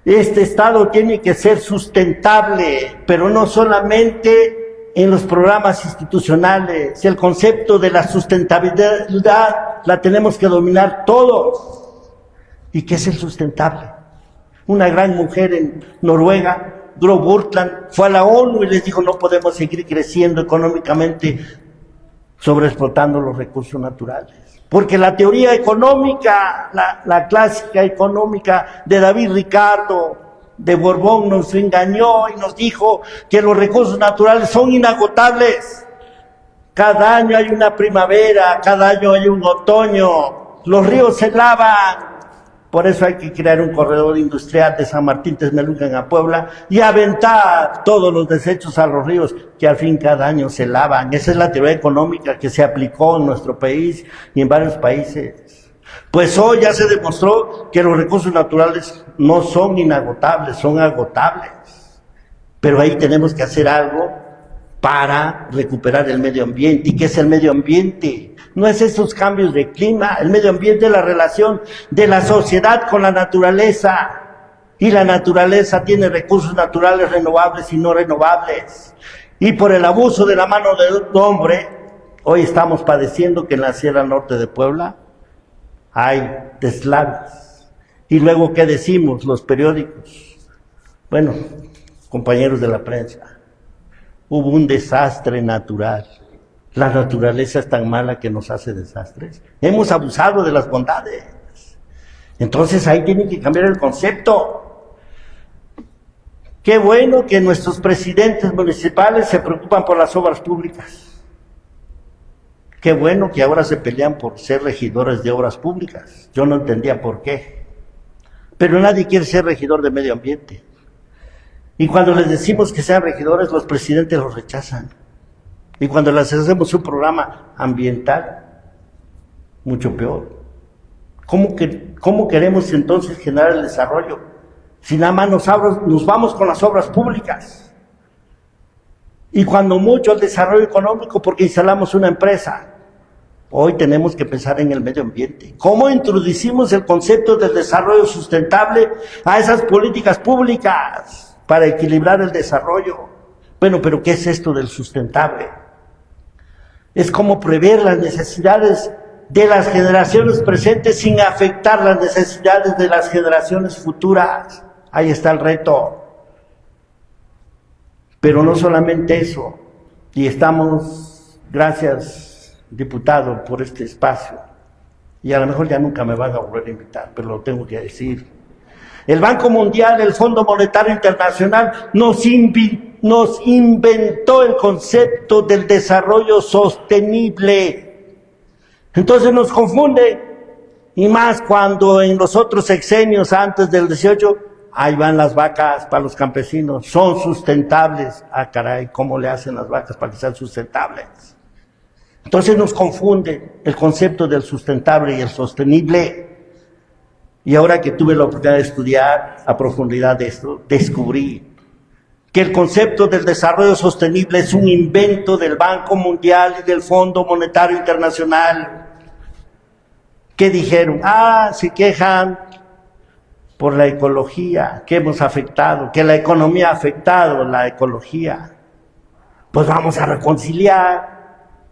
Este Estado tiene que ser sustentable, pero no solamente en los programas institucionales. El concepto de la sustentabilidad la tenemos que dominar todos. ¿Y qué es el sustentable? Una gran mujer en Noruega, Gro Brundtland, fue a la ONU y les dijo: no podemos seguir creciendo económicamente sobreexplotando los recursos naturales. Porque la teoría económica, la clásica económica de David Ricardo, de Borbón, nos engañó y nos dijo que los recursos naturales son inagotables. Cada año hay una primavera, cada año hay un otoño, los ríos se lavan. Por eso hay que crear un corredor industrial de San Martín Texmelucan a Puebla y aventar todos los desechos a los ríos, que al fin cada año se lavan. Esa es la teoría económica que se aplicó en nuestro país y en varios países. Pues hoy ya se demostró que los recursos naturales no son inagotables, son agotables. Pero ahí tenemos que hacer algo para recuperar el medio ambiente. ¿Y qué es el medio ambiente? No es esos cambios de clima. El medio ambiente es la relación de la sociedad con la naturaleza. Y la naturaleza tiene recursos naturales renovables y no renovables. Y por el abuso de la mano del hombre, hoy estamos padeciendo que en la Sierra Norte de Puebla hay deslaves. Y luego, ¿qué decimos los periódicos? Bueno, compañeros de la prensa, hubo un desastre natural. La naturaleza es tan mala que nos hace desastres. Hemos abusado de las bondades. Entonces ahí tiene que cambiar el concepto. Qué bueno que nuestros presidentes municipales se preocupan por las obras públicas. Qué bueno que ahora se pelean por ser regidores de obras públicas. Yo no entendía por qué. Pero nadie quiere ser regidor de medio ambiente. Y cuando les decimos que sean regidores, los presidentes los rechazan. Y cuando les hacemos un programa ambiental, mucho peor. ¿Cómo queremos entonces generar el desarrollo? Si nada más nos vamos con las obras públicas. Y cuando mucho el desarrollo económico porque instalamos una empresa. Hoy tenemos que pensar en el medio ambiente. ¿Cómo introducimos el concepto del desarrollo sustentable a esas políticas públicas para equilibrar el desarrollo? Bueno, pero ¿qué es esto del sustentable? Es como prever las necesidades de las generaciones presentes sin afectar las necesidades de las generaciones futuras. Ahí está el reto. Pero no solamente eso, y estamos, gracias diputado por este espacio, y a lo mejor ya nunca me van a volver a invitar, pero lo tengo que decir. El Banco Mundial, el Fondo Monetario Internacional nos inventó el concepto del desarrollo sostenible. Entonces nos confunde, y más cuando en los otros sexenios antes del 18, ahí van las vacas para los campesinos, son sustentables. Ah, caray, ¿cómo le hacen las vacas para que sean sustentables? Entonces nos confunde el concepto del sustentable y el sostenible. Y ahora que tuve la oportunidad de estudiar a profundidad de esto, descubrí que el concepto del desarrollo sostenible es un invento del Banco Mundial y del Fondo Monetario Internacional. ¿Qué dijeron? Se quejan por la ecología, que hemos afectado, que la economía ha afectado la ecología. Pues vamos a reconciliar,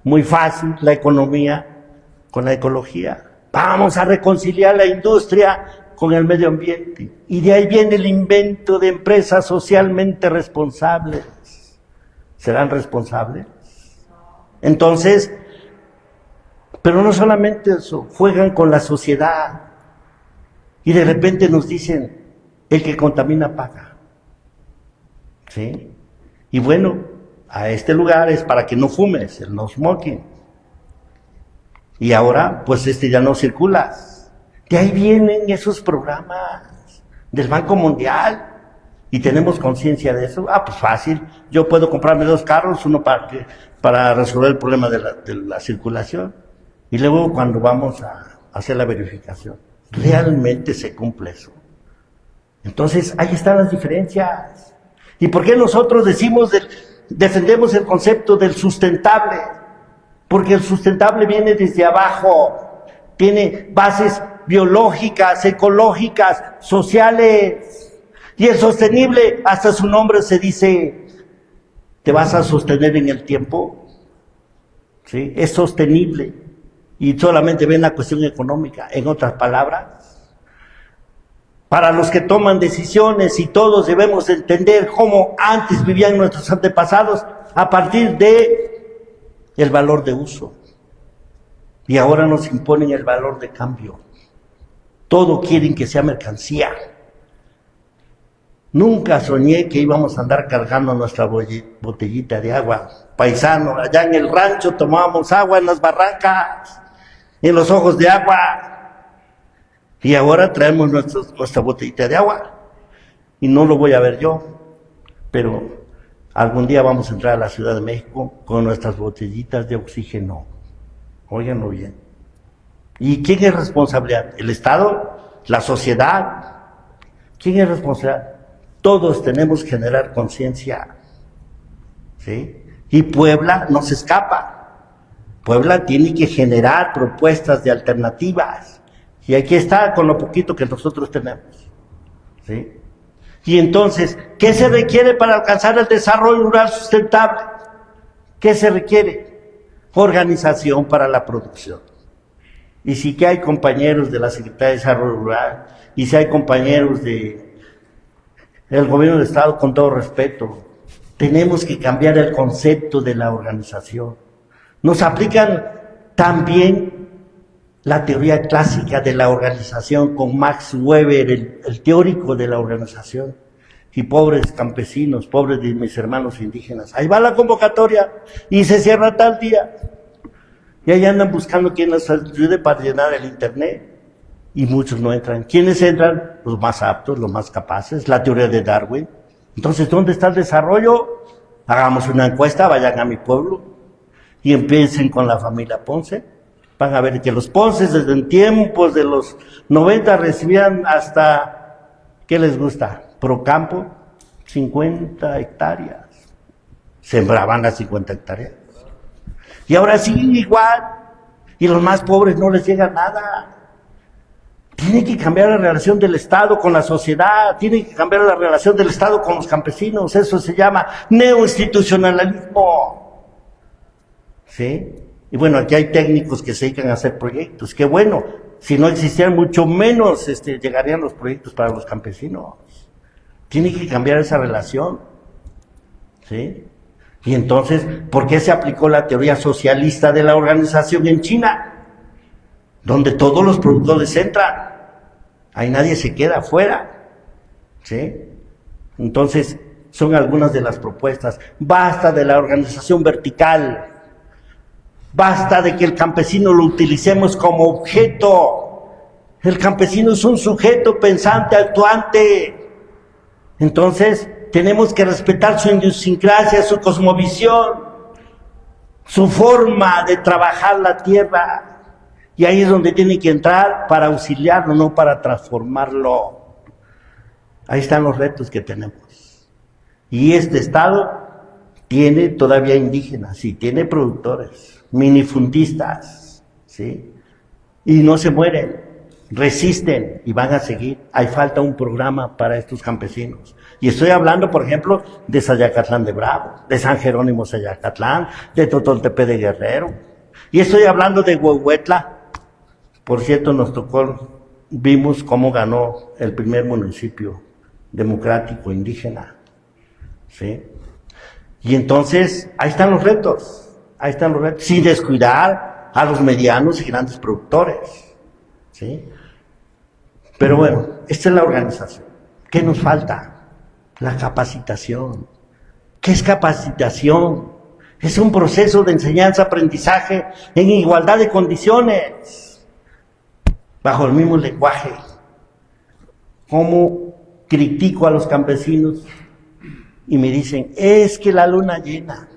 muy fácil, la economía con la ecología. Vamos a reconciliar la industria con el medio ambiente. Y de ahí viene el invento de empresas socialmente responsables. ¿Serán responsables? Entonces, pero no solamente eso, juegan con la sociedad. Y de repente nos dicen, el que contamina paga. ¿Sí? Y bueno, a este lugar es para que no fumes, el no smoking. Y ahora, pues ya no circula. De ahí vienen esos programas del Banco Mundial. Y tenemos conciencia de eso. Pues fácil. Yo puedo comprarme 2 carros, uno para resolver el problema de la circulación. Y luego cuando vamos a hacer la verificación, ¿realmente se cumple eso? Entonces, ahí están las diferencias. ¿Y por qué nosotros defendemos el concepto del sustentable? porque el sustentable viene desde abajo, tiene bases biológicas, ecológicas, sociales, y el sostenible, hasta su nombre se dice, ¿te vas a sostener en el tiempo? ¿Sí? Es sostenible, y solamente ven la cuestión económica. En otras palabras, para los que toman decisiones, y todos debemos entender cómo antes vivían nuestros antepasados, a partir de el valor de uso. Y ahora nos imponen el valor de cambio. Todo quieren que sea mercancía. Nunca soñé que íbamos a andar cargando nuestra botellita de agua. Paisano, allá en el rancho tomábamos agua en las barrancas, en los ojos de agua. Y ahora traemos nuestra botellita de agua. Y no lo voy a ver yo, pero algún día vamos a entrar a la Ciudad de México con nuestras botellitas de oxígeno. Óiganlo bien. ¿Y quién es responsable? ¿El Estado? ¿La sociedad? ¿Quién es responsable? Todos tenemos que generar conciencia. ¿Sí? Y Puebla no se escapa. Puebla tiene que generar propuestas de alternativas. Y aquí está con lo poquito que nosotros tenemos. ¿Sí? Y entonces, ¿qué se requiere para alcanzar el desarrollo rural sustentable? ¿Qué se requiere? Organización para la producción. Y sí que hay compañeros de la Secretaría de Desarrollo Rural, y si hay compañeros del gobierno del Estado, con todo respeto, tenemos que cambiar el concepto de la organización. Nos aplican también la teoría clásica de la organización con Max Weber, el teórico de la organización. Y pobres campesinos, pobres de mis hermanos indígenas, ahí va la convocatoria y se cierra tal día. Y ahí andan buscando quien les ayude para llenar el internet. Y muchos no entran. ¿Quiénes entran? Los más aptos, los más capaces, la teoría de Darwin. Entonces, ¿dónde está el desarrollo? Hagamos una encuesta, vayan a mi pueblo y empiecen con la familia Ponce. Van a ver que los Ponces desde en tiempos de los 90 recibían hasta, ¿qué les gusta? Pro campo, 50 hectáreas. Sembraban las 50 hectáreas. Y ahora siguen igual. Y los más pobres no les llega nada. Tiene que cambiar la relación del Estado con la sociedad. Tiene que cambiar la relación del Estado con los campesinos. Eso se llama neoinstitucionalismo. ¿Sí? Y bueno, aquí hay técnicos que se dedican a hacer proyectos. Qué bueno. Si no existieran, mucho menos llegarían los proyectos para los campesinos. Tiene que cambiar esa relación. ¿Sí? Y entonces, ¿por qué se aplicó la teoría socialista de la organización en China? Donde todos los productores entran. Ahí nadie se queda afuera. ¿Sí? Entonces, son algunas de las propuestas. Basta de la organización vertical. Basta de que el campesino lo utilicemos como objeto. El campesino es un sujeto pensante, actuante. Entonces, tenemos que respetar su idiosincrasia, su cosmovisión, su forma de trabajar la tierra. Y ahí es donde tiene que entrar para auxiliarlo, no para transformarlo. Ahí están los retos que tenemos. Y este Estado tiene todavía indígenas, sí, tiene productores, minifundistas, ¿sí? Y no se mueren, resisten y van a seguir. Hay falta un programa para estos campesinos. Y estoy hablando, por ejemplo, de Sayacatlán de Bravo, de San Jerónimo Sayacatlán, de Totoltepec de Guerrero. Y estoy hablando de Huehuetla. Por cierto, nos tocó, vimos cómo ganó el primer municipio democrático indígena. ¿Sí? Y entonces, ahí están los retos, sin descuidar a los medianos y grandes productores. ¿Sí? Pero bueno, esta es la organización. ¿Qué nos falta? La capacitación. ¿Qué es capacitación? Es un proceso de enseñanza-aprendizaje en igualdad de condiciones, bajo el mismo lenguaje. ¿Cómo critico a los campesinos? Y me dicen, es que la luna llena,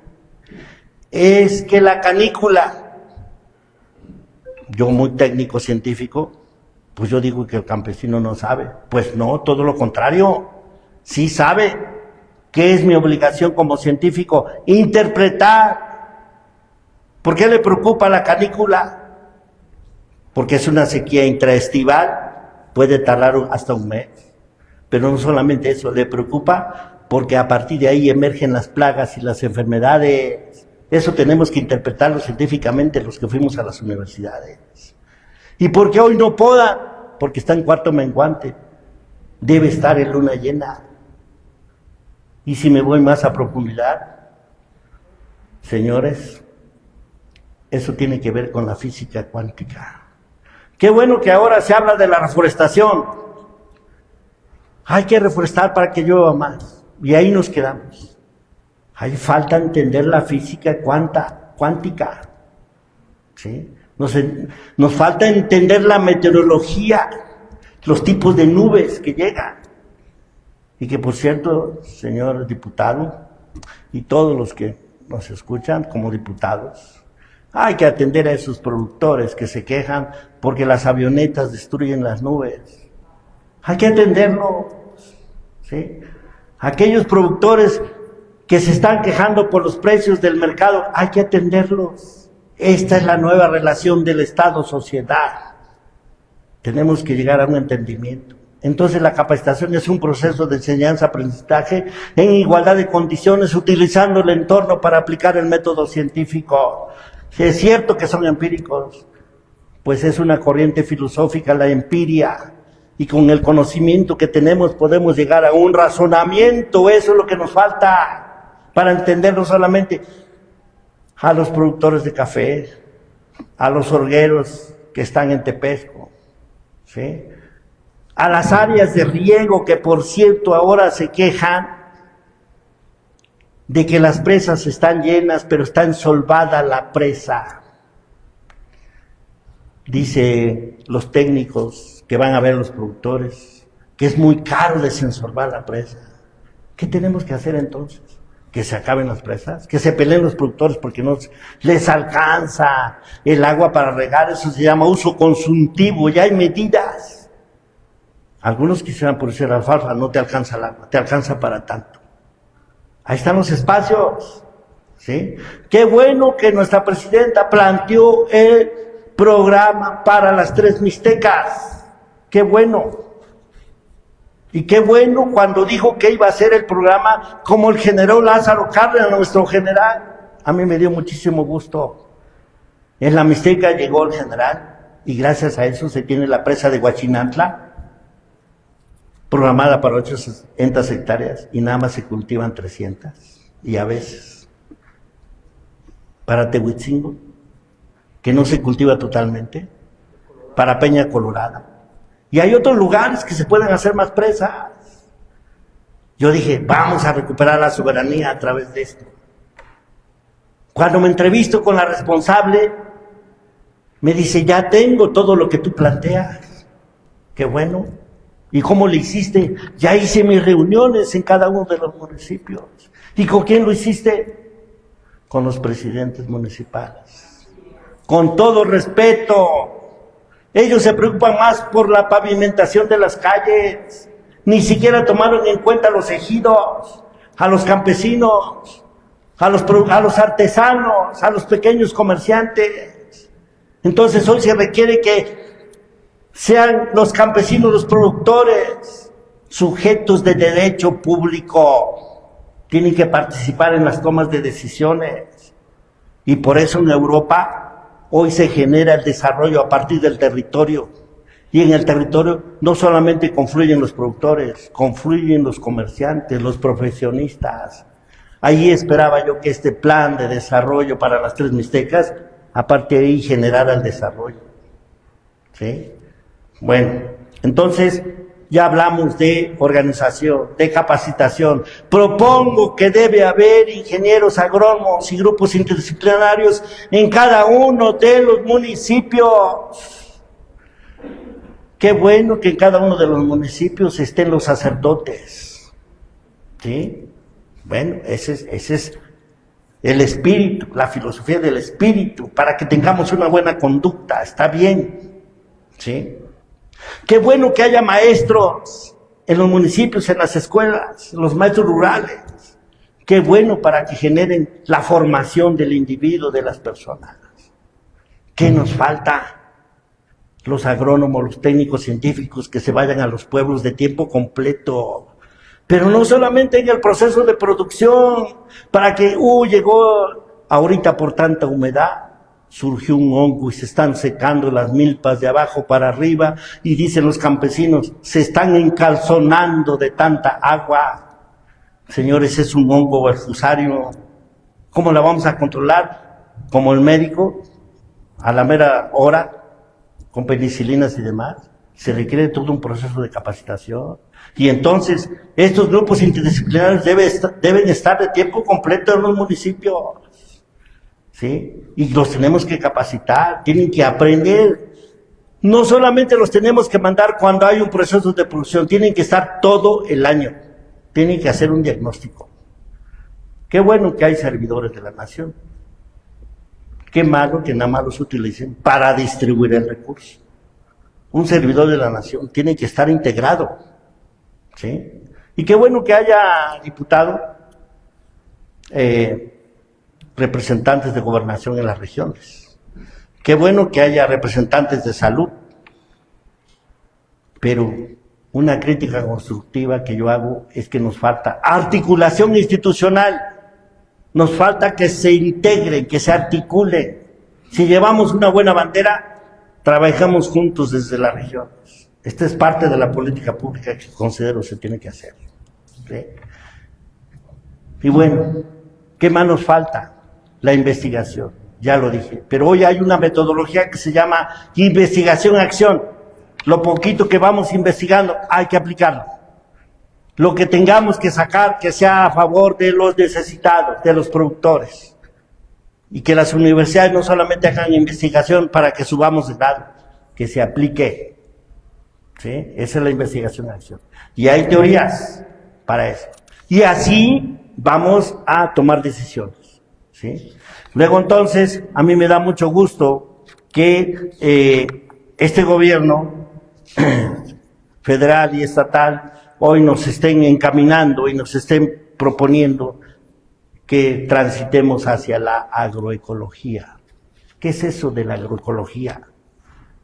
es que la canícula. Yo, muy técnico científico, pues yo digo que el campesino no sabe. Pues no, todo lo contrario. Sí sabe. ¿Qué es mi obligación como científico? Interpretar ¿Por qué le preocupa la canícula? Porque es una sequía intraestival, puede tardar hasta un mes. Pero no solamente eso, le preocupa porque a partir de ahí emergen las plagas y las enfermedades. Eso tenemos que interpretarlo científicamente los que fuimos a las universidades. ¿Y por qué hoy no poda? Porque está en cuarto menguante. Debe estar en luna llena. Y si me voy más a profundidad, señores, eso tiene que ver con la física cuántica. Qué bueno que ahora se habla de la reforestación. Hay que reforestar para que llueva más. Y ahí nos quedamos. Ahí falta entender la física cuántica. ¿Sí? Nos falta entender la meteorología, los tipos de nubes que llegan. Y que, por cierto, señor diputado, y todos los que nos escuchan como diputados, hay que atender a esos productores que se quejan porque las avionetas destruyen las nubes. Hay que atenderlos, ¿sí? Aquellos productores que se están quejando por los precios del mercado, hay que atenderlos. Esta es la nueva relación del Estado-sociedad. Tenemos que llegar a un entendimiento. Entonces la capacitación es un proceso de enseñanza-aprendizaje en igualdad de condiciones, utilizando el entorno para aplicar el método científico. Si es cierto que son empíricos, pues es una corriente filosófica la empiria, y con el conocimiento que tenemos podemos llegar a un razonamiento. Eso es lo que nos falta para entender no solamente a los productores de café, a los orgueros que están en Tepesco, ¿sí?, a las áreas de riego que, por cierto, ahora se quejan de que las presas están llenas, pero está ensolvada la presa. Dice los técnicos que van a ver los productores que es muy caro desensolvar la presa. ¿Qué tenemos que hacer entonces? ¿Que se acaben las presas? ¿Que se peleen los productores porque no les alcanza el agua para regar? Eso se llama uso consultivo, ya hay medidas. Algunos quisieran producir alfalfa, no te alcanza el agua, te alcanza para tanto. Ahí están los espacios, ¿sí? Qué bueno que nuestra presidenta planteó el programa para las 3 mixtecas. Qué bueno. Y qué bueno cuando dijo que iba a hacer el programa como el general Lázaro Cárdenas, nuestro general. A mí me dio muchísimo gusto. En la mixteca llegó el general y gracias a eso se tiene la presa de Huachinantla, programada para 800 hectáreas y nada más se cultivan 300. Y a veces, para Tehuitzingo, que no se cultiva totalmente, para Peña Colorada. Y hay otros lugares que se pueden hacer más presas. Yo dije, vamos a recuperar la soberanía a través de esto. Cuando me entrevisto con la responsable, me dice, ya tengo todo lo que tú planteas. Qué bueno. ¿Y cómo le hiciste? Ya hice mis reuniones en cada uno de los municipios. ¿Y con quién lo hiciste? Con los presidentes municipales. Con todo respeto. Ellos se preocupan más por la pavimentación de las calles. Ni siquiera tomaron en cuenta a los ejidos, a los campesinos, a los artesanos, a los pequeños comerciantes. Entonces hoy se requiere que sean los campesinos, los productores, sujetos de derecho público. Tienen que participar en las tomas de decisiones. Y por eso en Europa hoy se genera el desarrollo a partir del territorio. Y en el territorio no solamente confluyen los productores, confluyen los comerciantes, los profesionistas. Ahí esperaba yo que este plan de desarrollo para las 3 mixtecas, aparte de ahí, generara el desarrollo. ¿Sí? Bueno, entonces ya hablamos de organización, de capacitación. Propongo que debe haber ingenieros agrónomos y grupos interdisciplinarios en cada uno de los municipios. Qué bueno que en cada uno de los municipios estén los sacerdotes. ¿Sí? Bueno, ese es el espíritu, la filosofía del espíritu, para que tengamos una buena conducta. Está bien. ¿Sí? Qué bueno que haya maestros en los municipios, en las escuelas, los maestros rurales, Qué bueno para que generen la formación del individuo, de las personas. ¿Qué nos falta? Los agrónomos, los técnicos científicos que se vayan a los pueblos de tiempo completo. Pero no solamente en el proceso de producción, para que, llegó ahorita por tanta humedad, surgió un hongo y se están secando las milpas de abajo para arriba, y dicen los campesinos, se están encalzonando de tanta agua. Señores, es un hongo perfusario. ¿Cómo la vamos a controlar? Como el médico, a la mera hora, con penicilinas y demás. Se requiere todo un proceso de capacitación. Y entonces, estos grupos interdisciplinarios deben estar de tiempo completo en los municipios. ¿Sí? Y los tenemos que capacitar, tienen que aprender. No solamente los tenemos que mandar cuando hay un proceso de producción, tienen que estar todo el año. Tienen que hacer un diagnóstico. Qué bueno que hay servidores de la nación. Qué malo que nada más los utilicen para distribuir el recurso. Un servidor de la nación tiene que estar integrado. ¿Sí? Y qué bueno que haya diputado, representantes de gobernación en las regiones. Qué bueno que haya representantes de salud. Pero una crítica constructiva que yo hago es que nos falta articulación institucional. Nos falta que se integren, que se articulen. Si llevamos una buena bandera, trabajamos juntos desde las regiones. Esta es parte de la política pública que considero se tiene que hacer. ¿Sí? Y bueno, ¿qué más nos falta? La investigación, ya lo dije. Pero hoy hay una metodología que se llama investigación-acción. Lo poquito que vamos investigando, hay que aplicarlo. Lo que tengamos que sacar, que sea a favor de los necesitados, de los productores. Y que las universidades no solamente hagan investigación para que subamos de grado, que se aplique. ¿Sí? Esa es la investigación-acción. Y hay teorías para eso. Y así vamos a tomar decisiones. ¿Sí? Luego entonces, a mí me da mucho gusto que este gobierno federal y estatal hoy nos estén encaminando y nos estén proponiendo que transitemos hacia la agroecología. ¿Qué es eso de la agroecología?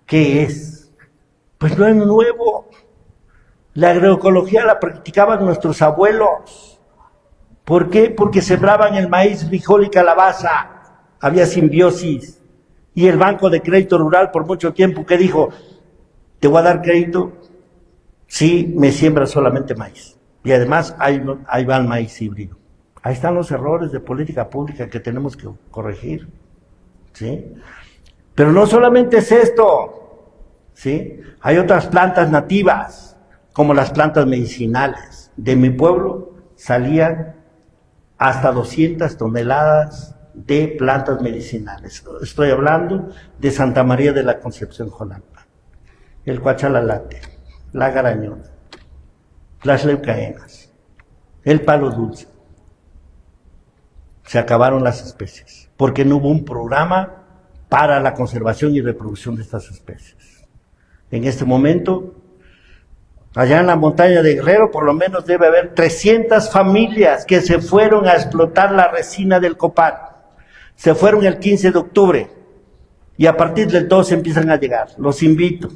¿Qué es? Pues no es nuevo. La agroecología la practicaban nuestros abuelos. ¿Por qué? Porque sembraban el maíz, frijol y calabaza. Había simbiosis. Y el Banco de Crédito Rural por mucho tiempo, ¿qué dijo? ¿Te voy a dar crédito? Sí, me siembra solamente maíz. Y además ahí va el maíz híbrido. Ahí están los errores de política pública que tenemos que corregir. ¿Sí? Pero no solamente es esto. ¿Sí? Hay otras plantas nativas, como las plantas medicinales. De mi pueblo salían hasta 200 toneladas de plantas medicinales. Estoy hablando de Santa María de la Concepción, Jolalpa, el cuachalalate, la garañona, las leucaenas, el palo dulce. Se acabaron las especies, porque no hubo un programa para la conservación y reproducción de estas especies. En este momento, allá en la montaña de Guerrero, por lo menos debe haber 300 familias que se fueron a explotar la resina del copal. Se fueron el 15 de octubre y a partir del 12 empiezan a llegar. Los invito,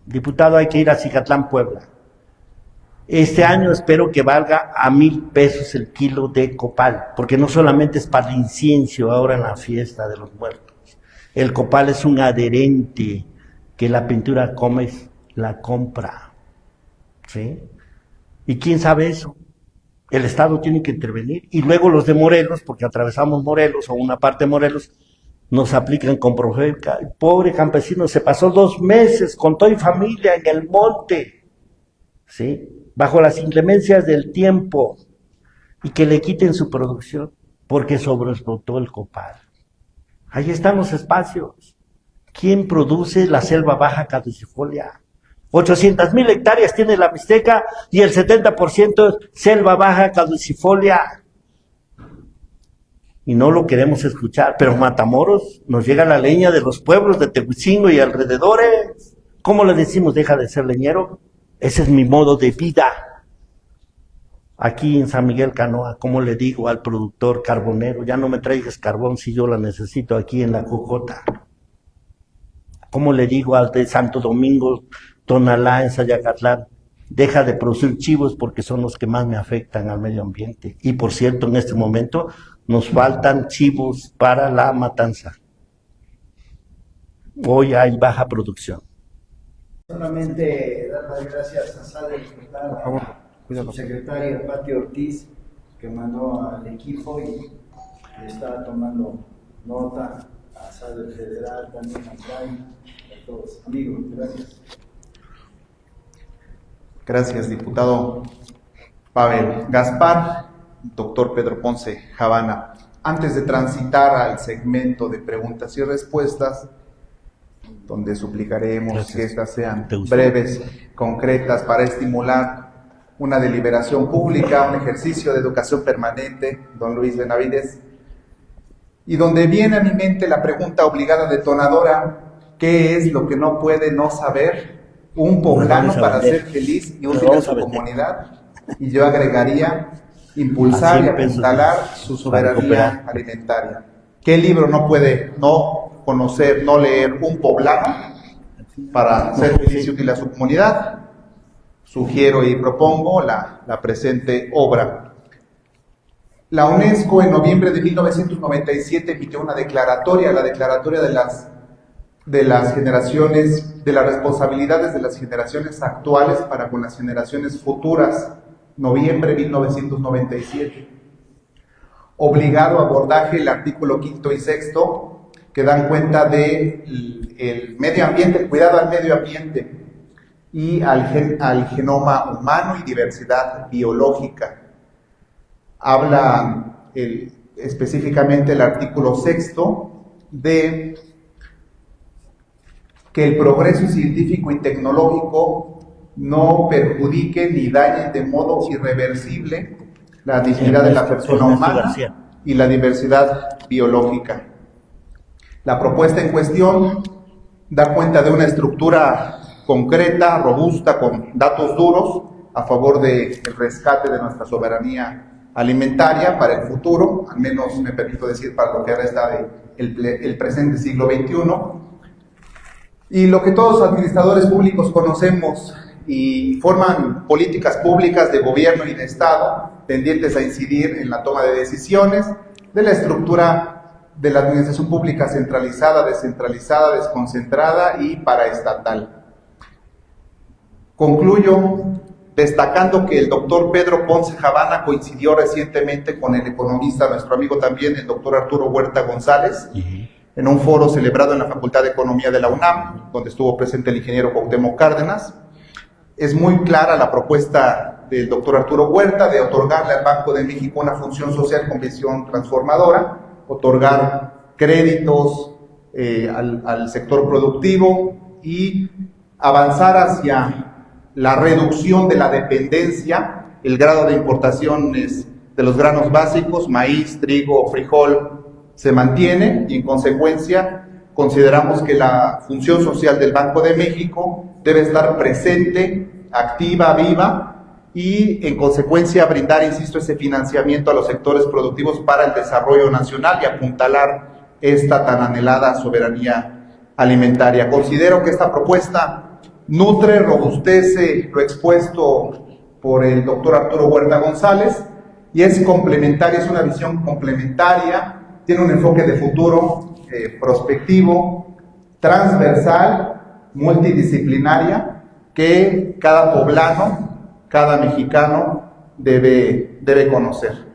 diputado, hay que ir a Cicatlán, Puebla. Este año espero que valga a 1,000 pesos el kilo de copal, porque no solamente es para el incienso ahora en la fiesta de los muertos. El copal es un adherente que la pintura Comex la compra. ¿Sí? ¿Y quién sabe eso? El Estado tiene que intervenir. Y luego los de Morelos, porque atravesamos Morelos o una parte de Morelos, nos aplican con Profeca. El pobre campesino se pasó 2 meses con toda mi familia en el monte, ¿sí? Bajo las inclemencias del tiempo, y que le quiten su producción porque sobreexplotó el copal. Ahí están los espacios. ¿Quién produce la selva baja caducifolia? 800,000 hectáreas tiene la Mixteca y el 70% selva baja caducifolia. Y no lo queremos escuchar, pero Matamoros nos llega la leña de los pueblos de Tehuicingo y alrededores. ¿Cómo le decimos deja de ser leñero? Ese es mi modo de vida. Aquí en San Miguel Canoa, ¿cómo le digo al productor carbonero? Ya no me traigas carbón si yo la necesito aquí en la Cocota. ¿Cómo le digo al de Santo Domingo, Tonalá, en Sayacatlán? Deja de producir chivos porque son los que más me afectan al medio ambiente. Y por cierto, en este momento nos faltan chivos para la matanza. Hoy hay baja producción. Solamente dar las gracias a Sade, a la subsecretaria Pati Ortiz, que mandó al equipo y está tomando nota, a Sade Federal, también a Brian, a todos. Amigos, gracias. Gracias, diputado Pavel Gaspar. Doctor Pedro Ponce Habana. Antes de transitar al segmento de preguntas y respuestas, donde suplicaremos que estas sean breves, concretas, para estimular una deliberación pública, un ejercicio de educación permanente, don Luis Benavides, y donde viene a mi mente la pregunta obligada detonadora: ¿qué es lo que no puede no saber un poblano para ser feliz y útil en su comunidad? Y yo agregaría, impulsar y apuntalar su soberanía alimentaria. ¿Qué libro no puede no conocer, no leer un poblano para ser feliz y útil a su comunidad? Sugiero y propongo la presente obra. La UNESCO en noviembre de 1997 emitió una declaratoria, la declaratoria de las generaciones, de las responsabilidades de las generaciones actuales para con las generaciones futuras, noviembre de 1997. Obligado abordaje el artículo 5º y 6º, que dan cuenta de el medio ambiente, el cuidado al medio ambiente y al genoma humano y diversidad biológica. Habla específicamente el artículo 6º de que el progreso científico y tecnológico no perjudique ni dañe de modo irreversible la dignidad de la persona humana y la diversidad biológica. La propuesta en cuestión da cuenta de una estructura concreta, robusta, con datos duros a favor del rescate de nuestra soberanía alimentaria para el futuro, al menos me permito decir para lo que resta del presente siglo XXI. Y lo que todos los administradores públicos conocemos y forman políticas públicas de gobierno y de Estado tendientes a incidir en la toma de decisiones de la estructura de la administración pública centralizada, descentralizada, desconcentrada y paraestatal. Concluyo destacando que el doctor Pedro Ponce Habana coincidió recientemente con el economista, nuestro amigo también, el doctor Arturo Huerta González, en un foro celebrado en la Facultad de Economía de la UNAM, donde estuvo presente el ingeniero Cuauhtémoc Cárdenas. Es muy clara la propuesta del doctor Arturo Huerta de otorgarle al Banco de México una función social con visión transformadora, otorgar créditos al sector productivo y avanzar hacia la reducción de la dependencia. El grado de importaciones de los granos básicos, maíz, trigo, frijol, se mantiene y en consecuencia consideramos que la función social del Banco de México debe estar presente, activa, viva y en consecuencia brindar, insisto, ese financiamiento a los sectores productivos para el desarrollo nacional y apuntalar esta tan anhelada soberanía alimentaria. Considero que esta propuesta nutre, robustece lo expuesto por el doctor Arturo Huerta González y es complementaria, es una visión complementaria, tiene un enfoque de futuro prospectivo, transversal, multidisciplinaria, que cada poblano, cada mexicano debe conocer.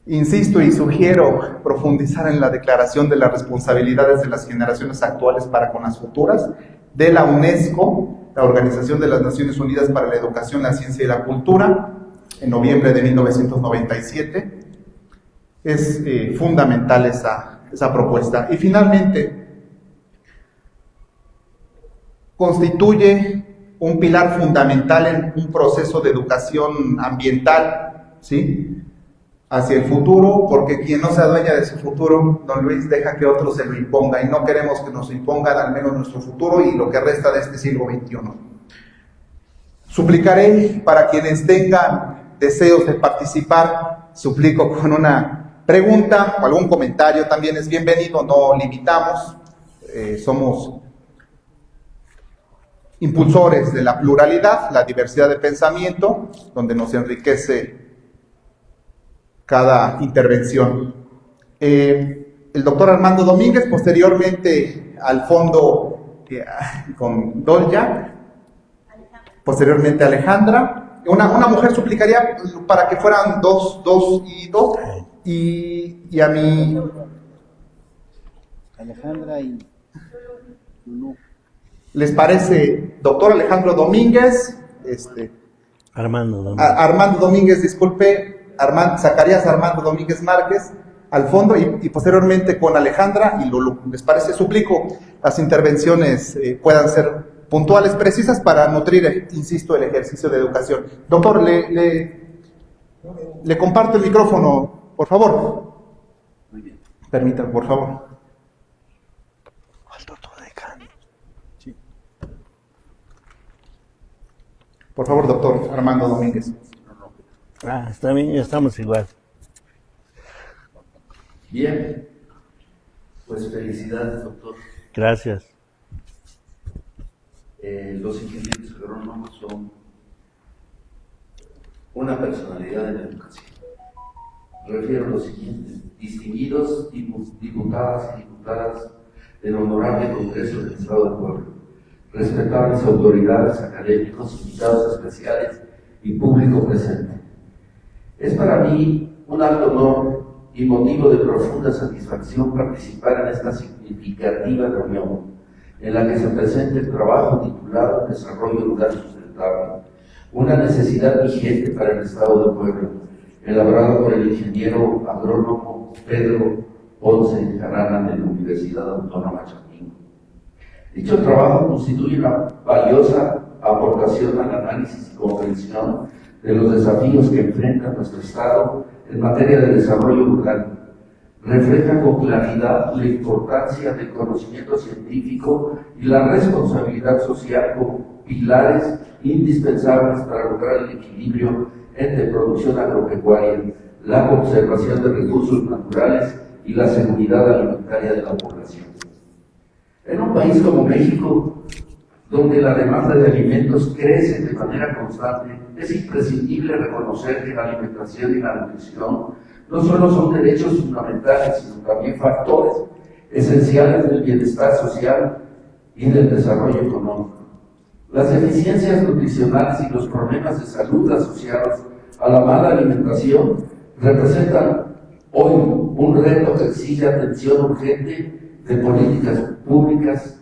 Insisto y sugiero profundizar en la declaración de las responsabilidades de las generaciones actuales para con las futuras, de la UNESCO, la Organización de las Naciones Unidas para la Educación, la Ciencia y la Cultura, en noviembre de 1997. Es fundamental esa propuesta. Y finalmente, constituye un pilar fundamental en un proceso de educación ambiental, ¿sí?, hacia el futuro, porque quien no se adueña de su futuro, don Luis, deja que otro se lo imponga, y no queremos que nos impongan al menos nuestro futuro y lo que resta de este siglo XXI. Suplicaré para quienes tengan deseos de participar, suplico con una pregunta o algún comentario también es bienvenido, no limitamos, somos impulsores de la pluralidad, la diversidad de pensamiento, donde nos enriquece cada intervención. El doctor Armando Domínguez, posteriormente al fondo con Dolya, posteriormente Alejandra. Una mujer suplicaría para que fueran dos y dos, y a mí... Alejandra y Lulú. ¿Les parece, doctor Alejandro Domínguez? Armando Domínguez. Armando Domínguez, disculpe, Zacarías Armando Domínguez Márquez, al fondo, y posteriormente con Alejandra y Lulú. ¿Les parece? Suplico las intervenciones puedan ser puntuales, precisas, para nutrir, insisto, el ejercicio de educación. Doctor, le comparto el micrófono, por favor. Muy bien. Permítame, por favor. Al doctor decano. Sí. Por favor, doctor Armando Domínguez. Está bien, estamos igual. Bien, pues felicidades, doctor. Gracias. Los ingenieros agrónomos son una personalidad en la educación. Refiero a lo siguiente: distinguidos diputadas y diputadas del Honorable Congreso del Estado de Puebla, respetables autoridades, académicos, invitados especiales y público presente. Es para mí un alto honor y motivo de profunda satisfacción participar en esta significativa reunión, en la que se presenta el trabajo titulado Desarrollo Rural Sustentable, una necesidad vigente para el Estado de Puebla, elaborado por el ingeniero agrónomo Pedro Ponce Jarana de la Universidad Autónoma Chapingo. Dicho trabajo constituye una valiosa aportación al análisis y comprensión de los desafíos que enfrenta nuestro Estado en materia de desarrollo rural. Refleja con claridad la importancia del conocimiento científico y la responsabilidad social como pilares indispensables para lograr el equilibrio entre producción agropecuaria, la conservación de recursos naturales y la seguridad alimentaria de la población. En un país como México, donde la demanda de alimentos crece de manera constante, es imprescindible reconocer que la alimentación y la nutrición no solo son derechos fundamentales, sino también factores esenciales del bienestar social y del desarrollo económico. Las deficiencias nutricionales y los problemas de salud asociados a la mala alimentación representan hoy un reto que exige atención urgente de políticas públicas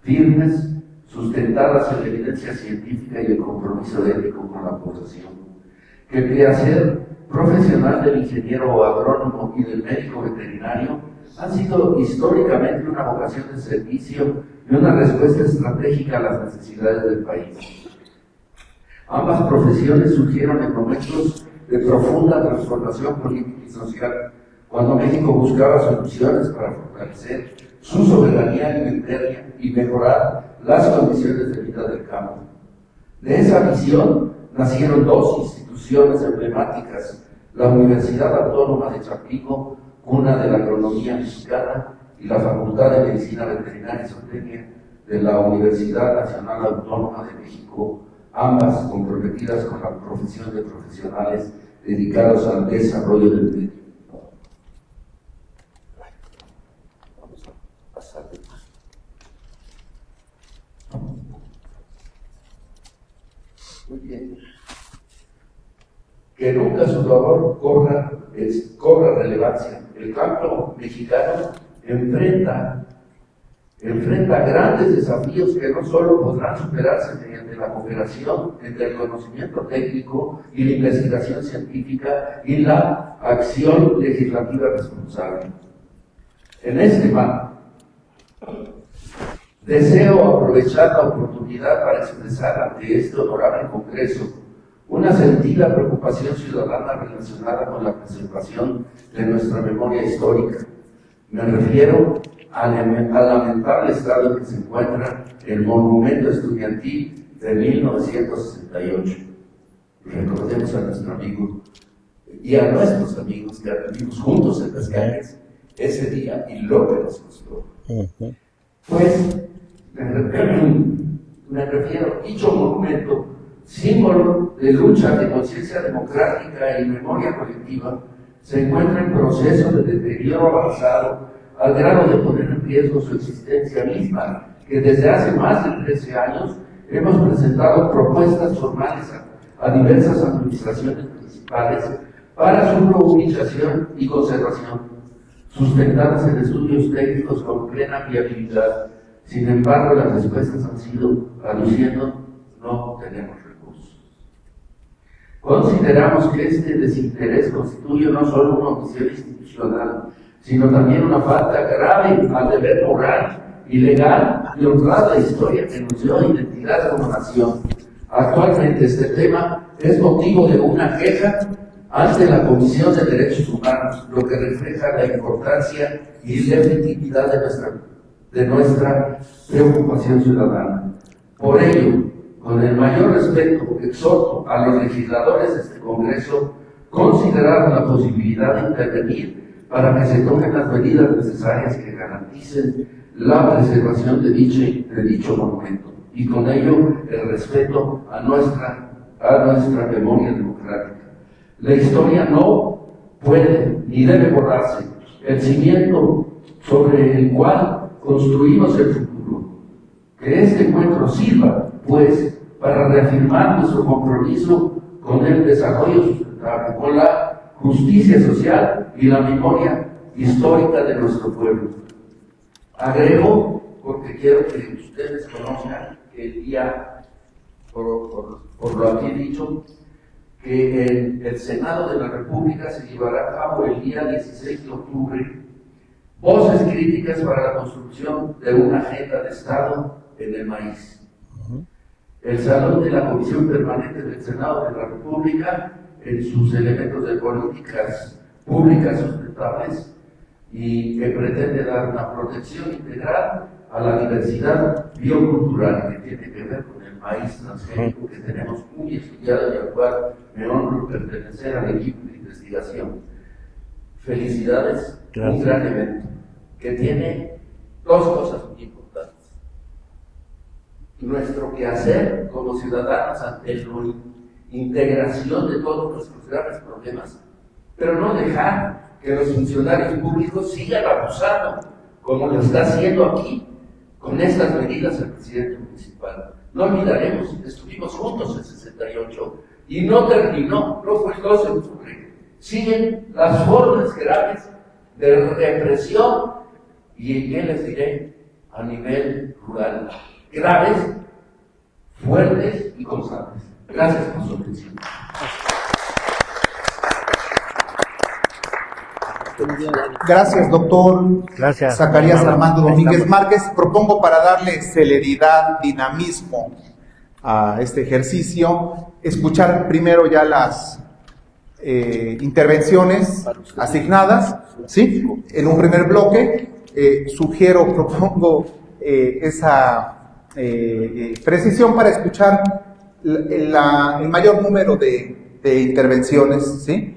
firmes, sustentadas en la evidencia científica y el compromiso ético con la población, que el quehacer profesional del ingeniero agrónomo y del médico veterinario han sido históricamente una vocación de servicio y una respuesta estratégica a las necesidades del país. Ambas profesiones surgieron en momentos de profunda transformación política y social, cuando México buscaba soluciones para fortalecer su soberanía alimentaria y mejorar las condiciones de vida del campo. De esa visión nacieron dos instituciones emblemáticas: la Universidad Autónoma de Chapingo, cuna de la agronomía mexicana, y la Facultad de Medicina Veterinaria y Zootecnia de la Universidad Nacional Autónoma de México, ambas comprometidas con la profesión de profesionales dedicados al desarrollo del medio. Muy bien. Que nunca su labor cobra relevancia. El campo mexicano enfrenta grandes desafíos que no solo podrán superarse mediante la cooperación entre el conocimiento técnico y la investigación científica y la acción legislativa responsable. En este marco, deseo aprovechar la oportunidad para expresar ante este honorable Congreso una sentida preocupación ciudadana relacionada con la preservación de nuestra memoria histórica. Me refiero al lamentable estado en que se encuentra el monumento estudiantil de 1968. Recordemos a nuestro amigo y a nuestros amigos que aprendimos juntos en las calles ese día y lo que nos costó. Pues me refiero, dicho monumento, símbolo de lucha de conciencia democrática y memoria colectiva, se encuentra en proceso de deterioro avanzado al grado de poner en riesgo su existencia misma, que desde hace más de 13 años hemos presentado propuestas formales a diversas administraciones municipales para su reubicación y conservación, sustentadas en estudios técnicos con plena viabilidad. Sin embargo, las respuestas han sido aluciendo: no tenemos recursos. Consideramos que este desinterés constituye no solo una omisión institucional, sino también una falta grave al deber moral y legal de honrar la historia que nos dio identidad como nación. Actualmente este tema es motivo de una queja ante la Comisión de Derechos Humanos, lo que refleja la importancia y legitimidad de nuestra preocupación ciudadana. Por ello, con el mayor respeto, exhorto a los legisladores de este Congreso considerar la posibilidad de intervenir para que se tomen las medidas necesarias que garanticen la preservación de dicho monumento y con ello el respeto a nuestra memoria democrática. La historia no puede ni debe borrarse. El cimiento sobre el cual construimos el futuro. Que este encuentro sirva, pues, para reafirmar nuestro compromiso con el desarrollo sustentable, con la justicia social y la memoria histórica de nuestro pueblo. Agrego, porque quiero que ustedes conozcan que el día, por lo aquí dicho, que en el Senado de la República se llevará a cabo el día 16 de octubre voces críticas para la construcción de una agenda de Estado en el maíz. El Salón de la Comisión Permanente del Senado de la República, en sus elementos de políticas públicas sustentables, y que pretende dar una protección integral a la diversidad biocultural que tiene que ver con el maíz transgénico que tenemos muy estudiado y al cual me honro pertenecer al equipo de investigación. Felicidades, un gran evento que tiene dos cosas muy importantes. Nuestro quehacer como ciudadanos ante la integración de todos nuestros graves problemas, pero no dejar que los funcionarios públicos sigan abusando, como lo está haciendo aquí, con estas medidas el presidente municipal. No olvidaremos, estuvimos juntos en 68 y no terminó, no fue el 12 de octubre. Siguen las formas graves de represión y, ¿qué les diré?, a nivel rural. Graves, fuertes y constantes. Gracias por su atención. Gracias, doctor. Gracias. Zacarías Armando Domínguez Márquez. Propongo, para darle celeridad, dinamismo a este ejercicio, escuchar primero ya las intervenciones asignadas, ¿sí? En un primer bloque, propongo esa precisión para escuchar el mayor número de intervenciones, ¿sí?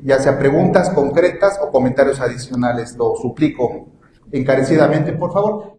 Ya sea preguntas concretas o comentarios adicionales. Lo suplico encarecidamente, por favor.